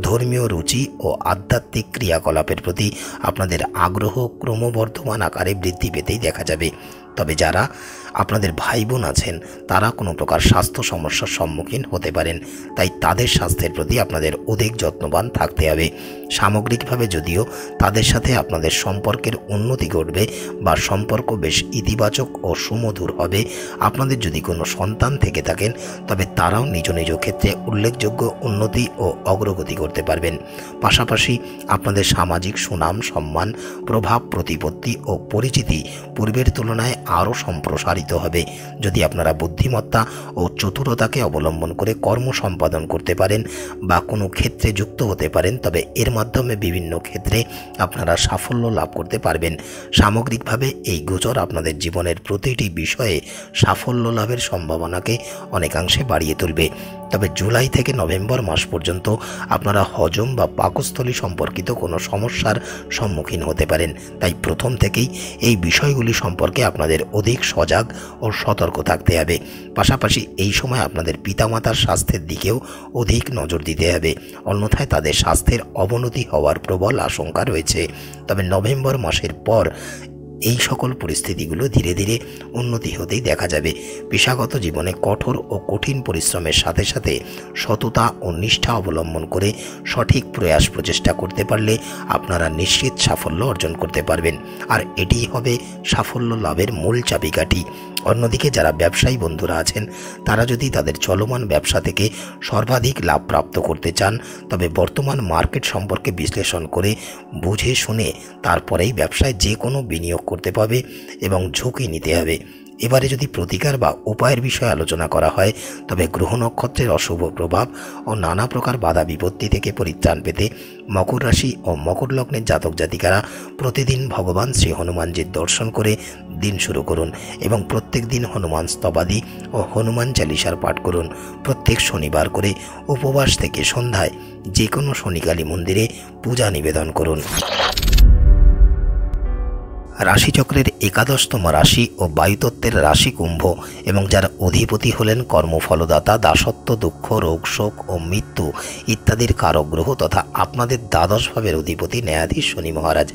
[SPEAKER 1] ধর্মীয় রুচি ও আধ্যাত্মিক ক্রিয়াকলাপের প্রতি আপনাদের আগ্রহ ক্রমবর্ধমান আকারে বৃদ্ধি পেতেই দেখা যাবে। তবে যারা আপনাদের ভাই বোন আছেন তারা কোনো প্রকার স্বাস্থ্য সমস্যার সম্মুখীন হতে পারেন, তাই তাদের স্বাস্থ্যের প্রতি আপনাদের অধিক যত্নবান থাকতে হবে। সামগ্রিকভাবে যদিও তাদের সাথে আপনাদের সম্পর্কের উন্নতি ঘটবে বা সম্পর্ক বেশ ইতিবাচক ও সুমধুর হবে। আপনাদের যদি কোনো সন্তান থেকে থাকেন তবে তারাও নিজ নিজ ক্ষেত্রে উল্লেখযোগ্য উন্নতি ও অগ্রগতি করতে পারবেন। পাশাপাশি আপনাদের সামাজিক সুনাম, সম্মান, প্রভাব, প্রতিপত্তি ও পরিচিতি পূর্বের তুলনায় আরও সম্প্রসারিত হবে। যদি আপনারা বুদ্ধিমত্তা ও চতুরতাকে অবলম্বন করে কর্ম সম্পাদন করতে পারেন বা কোনো ক্ষেত্রে যুক্ত হতে পারেন তবে এর মাধ্যমে বিভিন্ন ক্ষেত্রে আপনারা সাফল্য লাভ করতে পারবেন। সামগ্রিকভাবে এই গোচর আপনাদের জীবনের প্রতিটি বিষয়ে সাফল্য লাভের সম্ভাবনাকে অনেকাংশে বাড়িয়ে তুলবে। তবে জুলাই থেকে নভেম্বর মাস পর্যন্ত আপনারা হজম বা পাকস্থলী সম্পর্কিত কোনো সমস্যার সম্মুখীন হতে পারেন, তাই প্রথম থেকেই এই বিষয়গুলি সম্পর্কে আপনাদের অধিক সজাগ ও সতর্ক থাকতে হবে। পাশাপাশি এই সময় আপনাদের পিতামাতার স্বাস্থ্যের দিকেও অধিক নজর দিতে হবে, অন্যথায় তাদের স্বাস্থ্যের অবনতি হওয়ার প্রবল আশঙ্কা রয়েছে। তবে নভেম্বর মাসের পর এই সকল পরিস্থিতিগুলো ধীরে ধীরে উন্নতি হতেই দেখা যাবে। পেশাগত জীবনে কঠোর ও কঠিন পরিশ্রমের সাথে সাথে সততা ও নিষ্ঠা অবলম্বন করে সঠিক প্রয়াস প্রচেষ্টা করতে পারলে আপনারা নিশ্চিত সাফল্য অর্জন করতে পারবেন, আর এটিই হবে সাফল্য লাভের মূল চাবিকাঠি। অন্যদিকে যারা ব্যবসায়ী বন্ধুরা আছেন তারা যদি তাদের চলমান ব্যবসা থেকে সর্বাধিক লাভ প্রাপ্ত করতে চান তবে বর্তমান মার্কেট সম্পর্কে বিশ্লেষণ করে বুঝে শুনে তারপরেই ব্যবসায় যে কোনো বিনিয়োগ করতে পারবে এবং ঝুঁকি নিতে হবে। এবারে যদি প্রতিকার বা উপায়ের বিষয়ে আলোচনা করা হয় তবে গ্রহ নক্ষত্রের অশুভ প্রভাব ও নানা প্রকার বাধা বিপত্তি থেকে পরিত্রাণ পেতে মকর রাশি ও মকর লগ্নের জাতক জাতিকারা প্রতিদিন ভগবান শ্রী হনুমানজির দর্শন করে দিন শুরু করুন এবং প্রত্যেক দিন হনুমান স্তবাদি ও হনুমান চালিসার পাঠ করুন। প্রত্যেক শনিবার করে উপবাস থেকে সন্ধ্যায় যে কোনো শনিকালী মন্দিরে পূজা নিবেদন করুন। রাশিচক্রের 11তম রাশি ও বায়ুতত্ত্বের রাশি কুম্ভ এবং যার অধিপতি হলেন কর্মফলদাতা, দাসত্ব, দুঃখ, রোগ, শোক ও মৃত্যু ইত্যাদির কারক গ্রহ তথা আপনাদের দ্বাদশ ভাবের অধিপতি ন্যায়াধীশ শনি মহারাজ।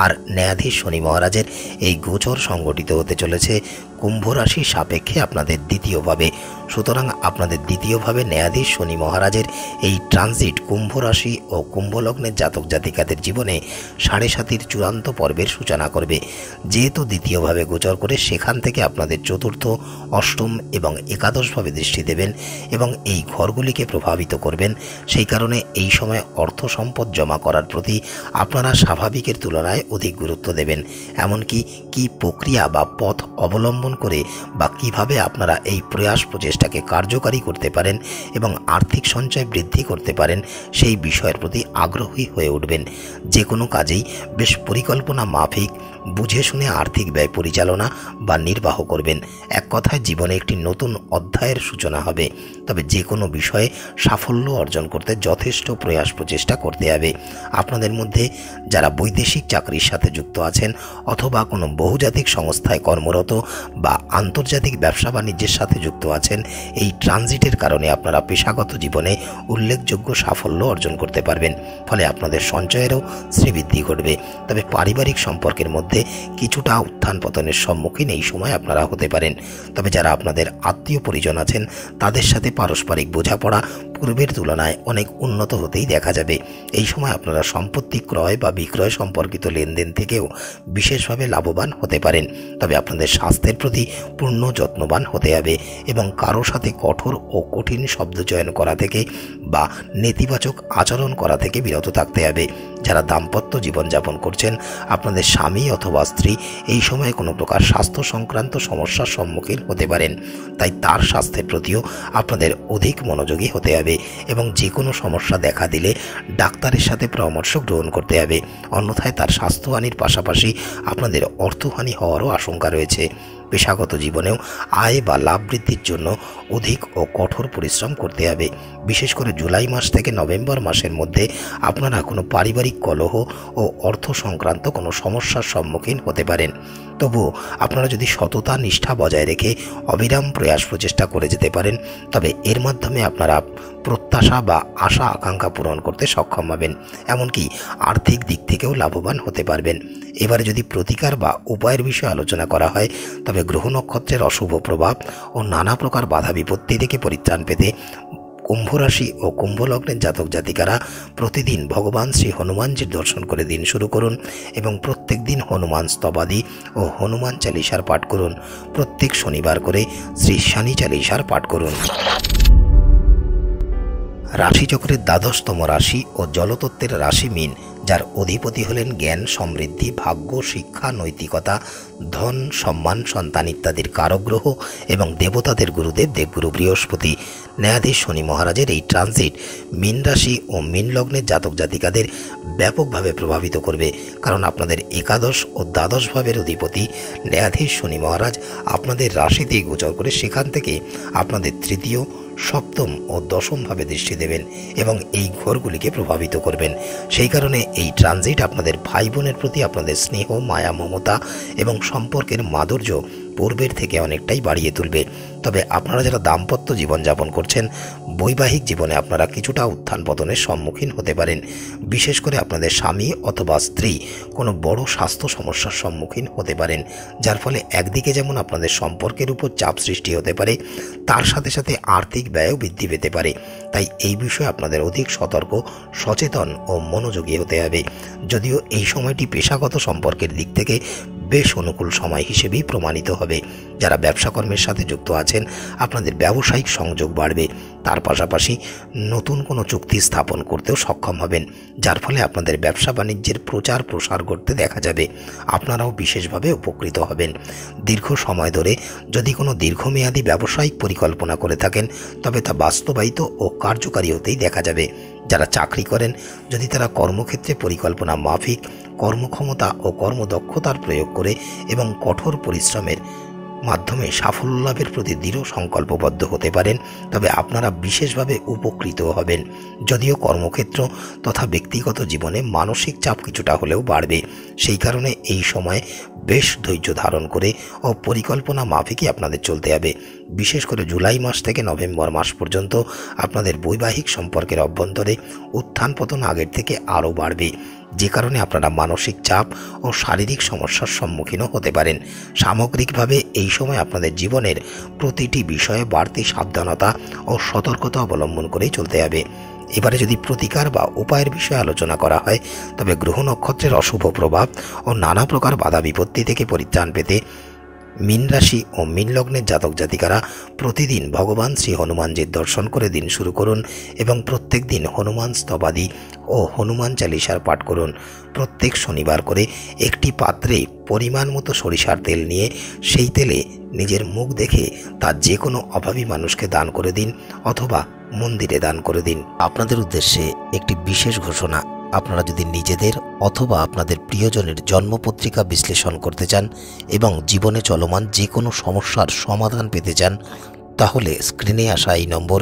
[SPEAKER 1] আর ন্যায়াধীশ শনি মহারাজের এই গোচর সংগঠিত হতে চলেছে কুম্ভ রাশির সাপেক্ষে আপনাদের দ্বিতীয়ভাবে। সুতরাং আপনাদের দ্বিতীয়ভাবে ন্যায়াধীশ শনি মহারাজের এই ট্রানজিট কুম্ভ রাশি ও কুম্ভ লগ্নের জাতক জাতিকাদের জীবনে 7.5-র চূড়ান্ত পর্বের সূচনা করবে। যেহেতু দ্বিতীয়ভাবে গোচর করে সেখান থেকে আপনাদের চতুর্থ, অষ্টম এবং একাদশভাবে দৃষ্টি দেবেন এবং এই ঘরগুলিকে প্রভাবিত করবেন, সেই কারণে এই সময় অর্থ সম্পদ জমা করার প্রতি আপনারা স্বাভাবিকের তুলনায় অধিক গুরুত্ব দেবেন। এমনকি কি প্রক্রিয়া বা পথ অবলম্বন করে বা কিভাবে আপনারা এই প্রয়াস প্রচেষ্টাকে কার্যকারী করতে পারেন এবং আর্থিক সঞ্চয় বৃদ্ধি করতে পারেন সেই বিষয়ের প্রতি আগ্রহী হয়ে উঠবেন। যে কোনো কাজেই বেশ পরিকল্পনা মাফিক বুঝে শুনে আর্থিক ব্যয় পরিচালনা বা নির্বাহ করবেন। এক কথায় জীবনে একটি নতুন অধ্যায়ের সূচনা হবে। তবে যে কোনো বিষয়ে সাফল্য অর্জন করতে যথেষ্ট প্রয়াস প্রচেষ্টা করতে হবে। আপনাদের মধ্যে যারা বৈদেশিক চাকরির সাথে যুক্ত আছেন অথবা কোনো বহুজাতিক সংস্থায় কর্মরত বা আন্তর্জাতিক ব্যবসা বাণিজ্যের সাথে যুক্ত আছেন, এই ট্রানজিটের কারণে আপনারা পেশাগত জীবনে উল্লেখযোগ্য সাফল্য অর্জন করতে পারবেন। ফলে আপনাদের সঞ্চয়েরও শ্রীবৃদ্ধি ঘটবে। তবে পারিবারিক সম্পর্কের মধ্যে কিছুটা উত্থান পতনের সম্মুখীন এই সময় আপনারা হতে পারেন। তবে যারা আপনাদের আত্মীয় পরিজন আছেন তাদের সাথে পারস্পরিক বোঝাপড়া পূর্বের তুলনায় অনেক উন্নত হতেই দেখা যাবে। এই সময় আপনারা সম্পত্তি ক্রয় বা বিক্রয় সম্পর্কিত লেনদেন থেকেও বিশেষভাবে লাভবান হতে পারেন। তবে আপনাদের স্বাস্থ্যের প্রতি পূর্ণ যত্নবান হতে হবে এবং কারো সাথে কঠোর ও কঠিন শব্দ চয়ন করা থেকে বা নেতিবাচক আচরণ করা থেকে বিরত থাকতে হবে। যারা দাম্পত্য জীবনযাপন করছেন, আপনাদের স্বামী অথবা স্ত্রী এই সময়ে কোনো প্রকার স্বাস্থ্য সংক্রান্ত সমস্যার সম্মুখীন হতে পারেন। তাই তার স্বাস্থ্যের প্রতিও আপনাদের অধিক মনোযোগী হতে হবে এবং যে কোনো সমস্যা দেখা দিলে ডাক্তারের সাথে পরামর্শ গ্রহণ করতে হবে। অন্যথায় তার স্বাস্থ্যহানির পাশাপাশি আপনাদের অর্থহানি হওয়ারও আশঙ্কা রয়েছে। পেশাগত জীবনেও আয় বা লাভ বৃদ্ধির জন্য অধিক ও কঠোর পরিশ্রম করতে হবে। বিশেষ করে জুলাই মাস থেকে নভেম্বর মাসের মধ্যে আপনারা কোনো পারিবারিক কলহ ও অর্থ সংক্রান্ত কোনো সমস্যার সম্মুখীন হতে পারেন। তবুও আপনারা যদি সততা নিষ্ঠা বজায় রেখে অবিরাম প্রয়াস প্রচেষ্টা করে যেতে পারেন, তবে এর মাধ্যমে আপনারা প্রত্যাশা বা আশা আকাঙ্ক্ষা পূরণ করতে সক্ষম হবেন। এমনকি আর্থিক দিক থেকেও লাভবান হতে পারবেন। এবারে যদি প্রতিকার বা উপায়ের বিষয়ে আলোচনা করা হয়, তবে গ্রহ নক্ষত্রের অশুভ প্রভাব ও নানা প্রকার বাধা বিপত্তি থেকে পরিত্রাণ পেতে কুম্ভ রাশি ও কুম্ভ লগ্নের জাতক জাতিকারা প্রতিদিন ভগবান শ্রী হনুমানজির দর্শন করে দিন শুরু করুন এবং প্রত্যেক দিন হনুমান স্তবাদি ও হনুমান চালিসার পাঠ করুন। প্রত্যেক শনিবার করে শ্রী শনি চালিসার পাঠ করুন। রাশিচক্রের দ্বাদশতম রাশি ও জলতত্ত্বের রাশি মীন, যার অধিপতি হলেন জ্ঞান, সমৃদ্ধি, ভাগ্য, শিক্ষা, নৈতিকতা, ধন, সম্মান, সন্তান ইত্যাদির কারক গ্রহ এবং দেবতাদের গুরুদেব দেবগুরু বৃহস্পতি। ন্যায়াধীশ শনি মহারাজের এই ট্রানজিট মীন রাশি ও মীন লগ্নের জাতক জাতিকাদের ব্যাপকভাবে প্রভাবিত করবে, কারণ আপনাদের একাদশ ও দ্বাদশ ভাবের অধিপতি ন্যায়াধীশ শনি মহারাজ আপনাদের রাশিতেই গোচর করে সেখান থেকে আপনাদের তৃতীয়, সপ্তম ও দশম ভাবে দৃষ্টি দেবেন এবং এই ঘরগুলিকে প্রভাবিত করবেন। সেই কারণে এই ট্রানজিট আপনাদের ভাই বোনের প্রতি আপনাদের স্নেহ, মায়া, মমতা এবং সম্পর্কের মাধুর্য পূর্বের থেকে অনেকটাই বাড়িয়ে তুলবে। তবে আপনারা যারা দাম্পত্য জীবনযাপন করছেন, বৈবাহিক জীবনে আপনারা কিছুটা উত্থান পতনের সম্মুখীন হতে পারেন। বিশেষ করে আপনাদের স্বামী অথবা স্ত্রী কোনো বড় স্বাস্থ্য সমস্যার সম্মুখীন হতে পারেন, যার ফলে একদিকে যেমন আপনাদের সম্পর্কের উপর চাপ সৃষ্টি হতে পারে, তার সাথে সাথে আর্থিক ব্যয়ও বৃদ্ধি পেতে পারে। তাই এই বিষয়ে আপনাদের অধিক সতর্ক, সচেতন ও মনোযোগী হতে হবে। যদিও এই সময়টি পেশাগত সম্পর্কের দিক থেকে বেশ অনুকূল সময় হিসেবেই প্রমাণিত হবে। যারা ব্যবসা কর্মের সাথে যুক্ত আছেন, আপনাদের ব্যবসায়িক সংযোগ বাড়বে। তার পাশাপাশি নতুন কোনো চুক্তি স্থাপন করতেও সক্ষম হবেন, যার ফলে আপনাদের ব্যবসা বাণিজ্যের প্রচার প্রসার করতে দেখা যাবে। আপনারাও বিশেষভাবে উপকৃত হবেন। দীর্ঘ সময় ধরে যদি কোনো দীর্ঘমেয়াদী ব্যবসায়িক পরিকল্পনা করে থাকেন, তবে তা বাস্তবায়িত ও কার্যকারী হতেই দেখা যাবে। যারা চাকরি করেন, যদি তারা কর্মক্ষেত্রে পরিকল্পনা মাফিক কর্মক্ষমতা ও কর্মদক্ষতার প্রয়োগ করে এবং কঠোর পরিশ্রমের মাধ্যমে সাফল্য লাভের প্রতি দৃঢ় সংকল্পবদ্ধ হতে পারেন, তবে আপনারা বিশেষভাবে উপকৃত হবেন। যদিও কর্মক্ষেত্র তথা ব্যক্তিগত জীবনে মানসিক চাপ কিছুটা হলেও বাড়বে। সেই কারণে এই সময় বেশ ধৈর্য ধারণ করে ও পরিকল্পনা মাফিকই আপনাদের চলতে হবে। বিশেষ করে জুলাই মাস থেকে নভেম্বর মাস পর্যন্ত আপনাদের বৈবাহিক সম্পর্কের অভ্যন্তরে উত্থান পতন আগের থেকে আরও বাড়বে, যে কারণে আপনারা মানসিক চাপ ও শারীরিক সমস্যার সম্মুখীনও হতে পারেন। সামগ্রিকভাবে এই সময় আপনাদের জীবনের প্রতিটি বিষয়ে বাড়তি সাবধানতা ও সতর্কতা অবলম্বন করেই চলতে হবে। এবারে যদি প্রতিকার বা উপায়ের বিষয়ে আলোচনা করা হয়, তবে গ্রহ নক্ষত্রের অশুভ প্রভাব ও নানা প্রকার বাধা বিপত্তি থেকে পরিত্রাণ পেতে মীন রাশি ও মীন লগ্নের জাতক জাতিকারা প্রতিদিন ভগবান শ্রী হনুমানজির দর্শন করে দিন শুরু করুন এবং প্রত্যেক দিন হনুমান স্তবাদি ও হনুমান চালিসার পাঠ করুন। প্রত্যেক শনিবার করে একটি পাত্রে পরিমাণ মতো সরিষার তেল নিয়ে সেই তেলে নিজের মুখ দেখে তা যে কোনো অভাবী মানুষকে দান করে দিন অথবা মন্দিরে দান করে দিন। আপনাদের উদ্দেশ্যে একটি বিশেষ ঘোষণা: আপনারা যদি নিজেদের অথবা আপনাদের প্রিয়জনের জন্মপত্রিকা বিশ্লেষণ করতে চান এবং জীবনে চলমান যে কোনো সমস্যার সমাধান পেতে চান, তাহলে স্ক্রিনে আসা এই নম্বর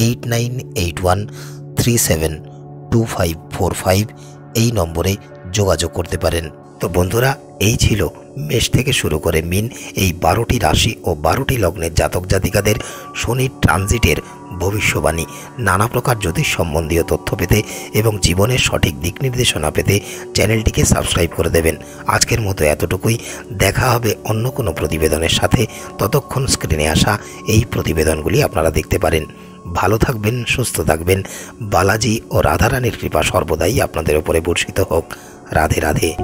[SPEAKER 1] 8981372545 এই নম্বরে যোগাযোগ করতে পারেন। তো বন্ধুরা, এই ছিল মেষ থেকে শুরু করে মিন এই 12টি রাশি ও 12টি লগ্নের জাতক জাতিকাদের শনির ট্রানজিটের ভবিষ্যবাণী। নানা প্রকার জ্যোতিষ সম্বন্ধীয় তথ্য পেতে এবং জীবনের সঠিক দিক নির্দেশনা পেতে চ্যানেলটিকে সাবস্ক্রাইব করে দেবেন। আজকের মতো এতটুকুই। দেখা হবে অন্য কোনো প্রতিবেদনের সাথে। ততক্ষণ স্ক্রিনে আসা এই প্রতিবেদনগুলি আপনারা দেখতে পারেন। ভালো থাকবেন, সুস্থ থাকবেন। বালাজি ও রাধারানীর কৃপা সর্বদাই আপনাদের উপরে বর্ষিত হোক। রাধে রাধে।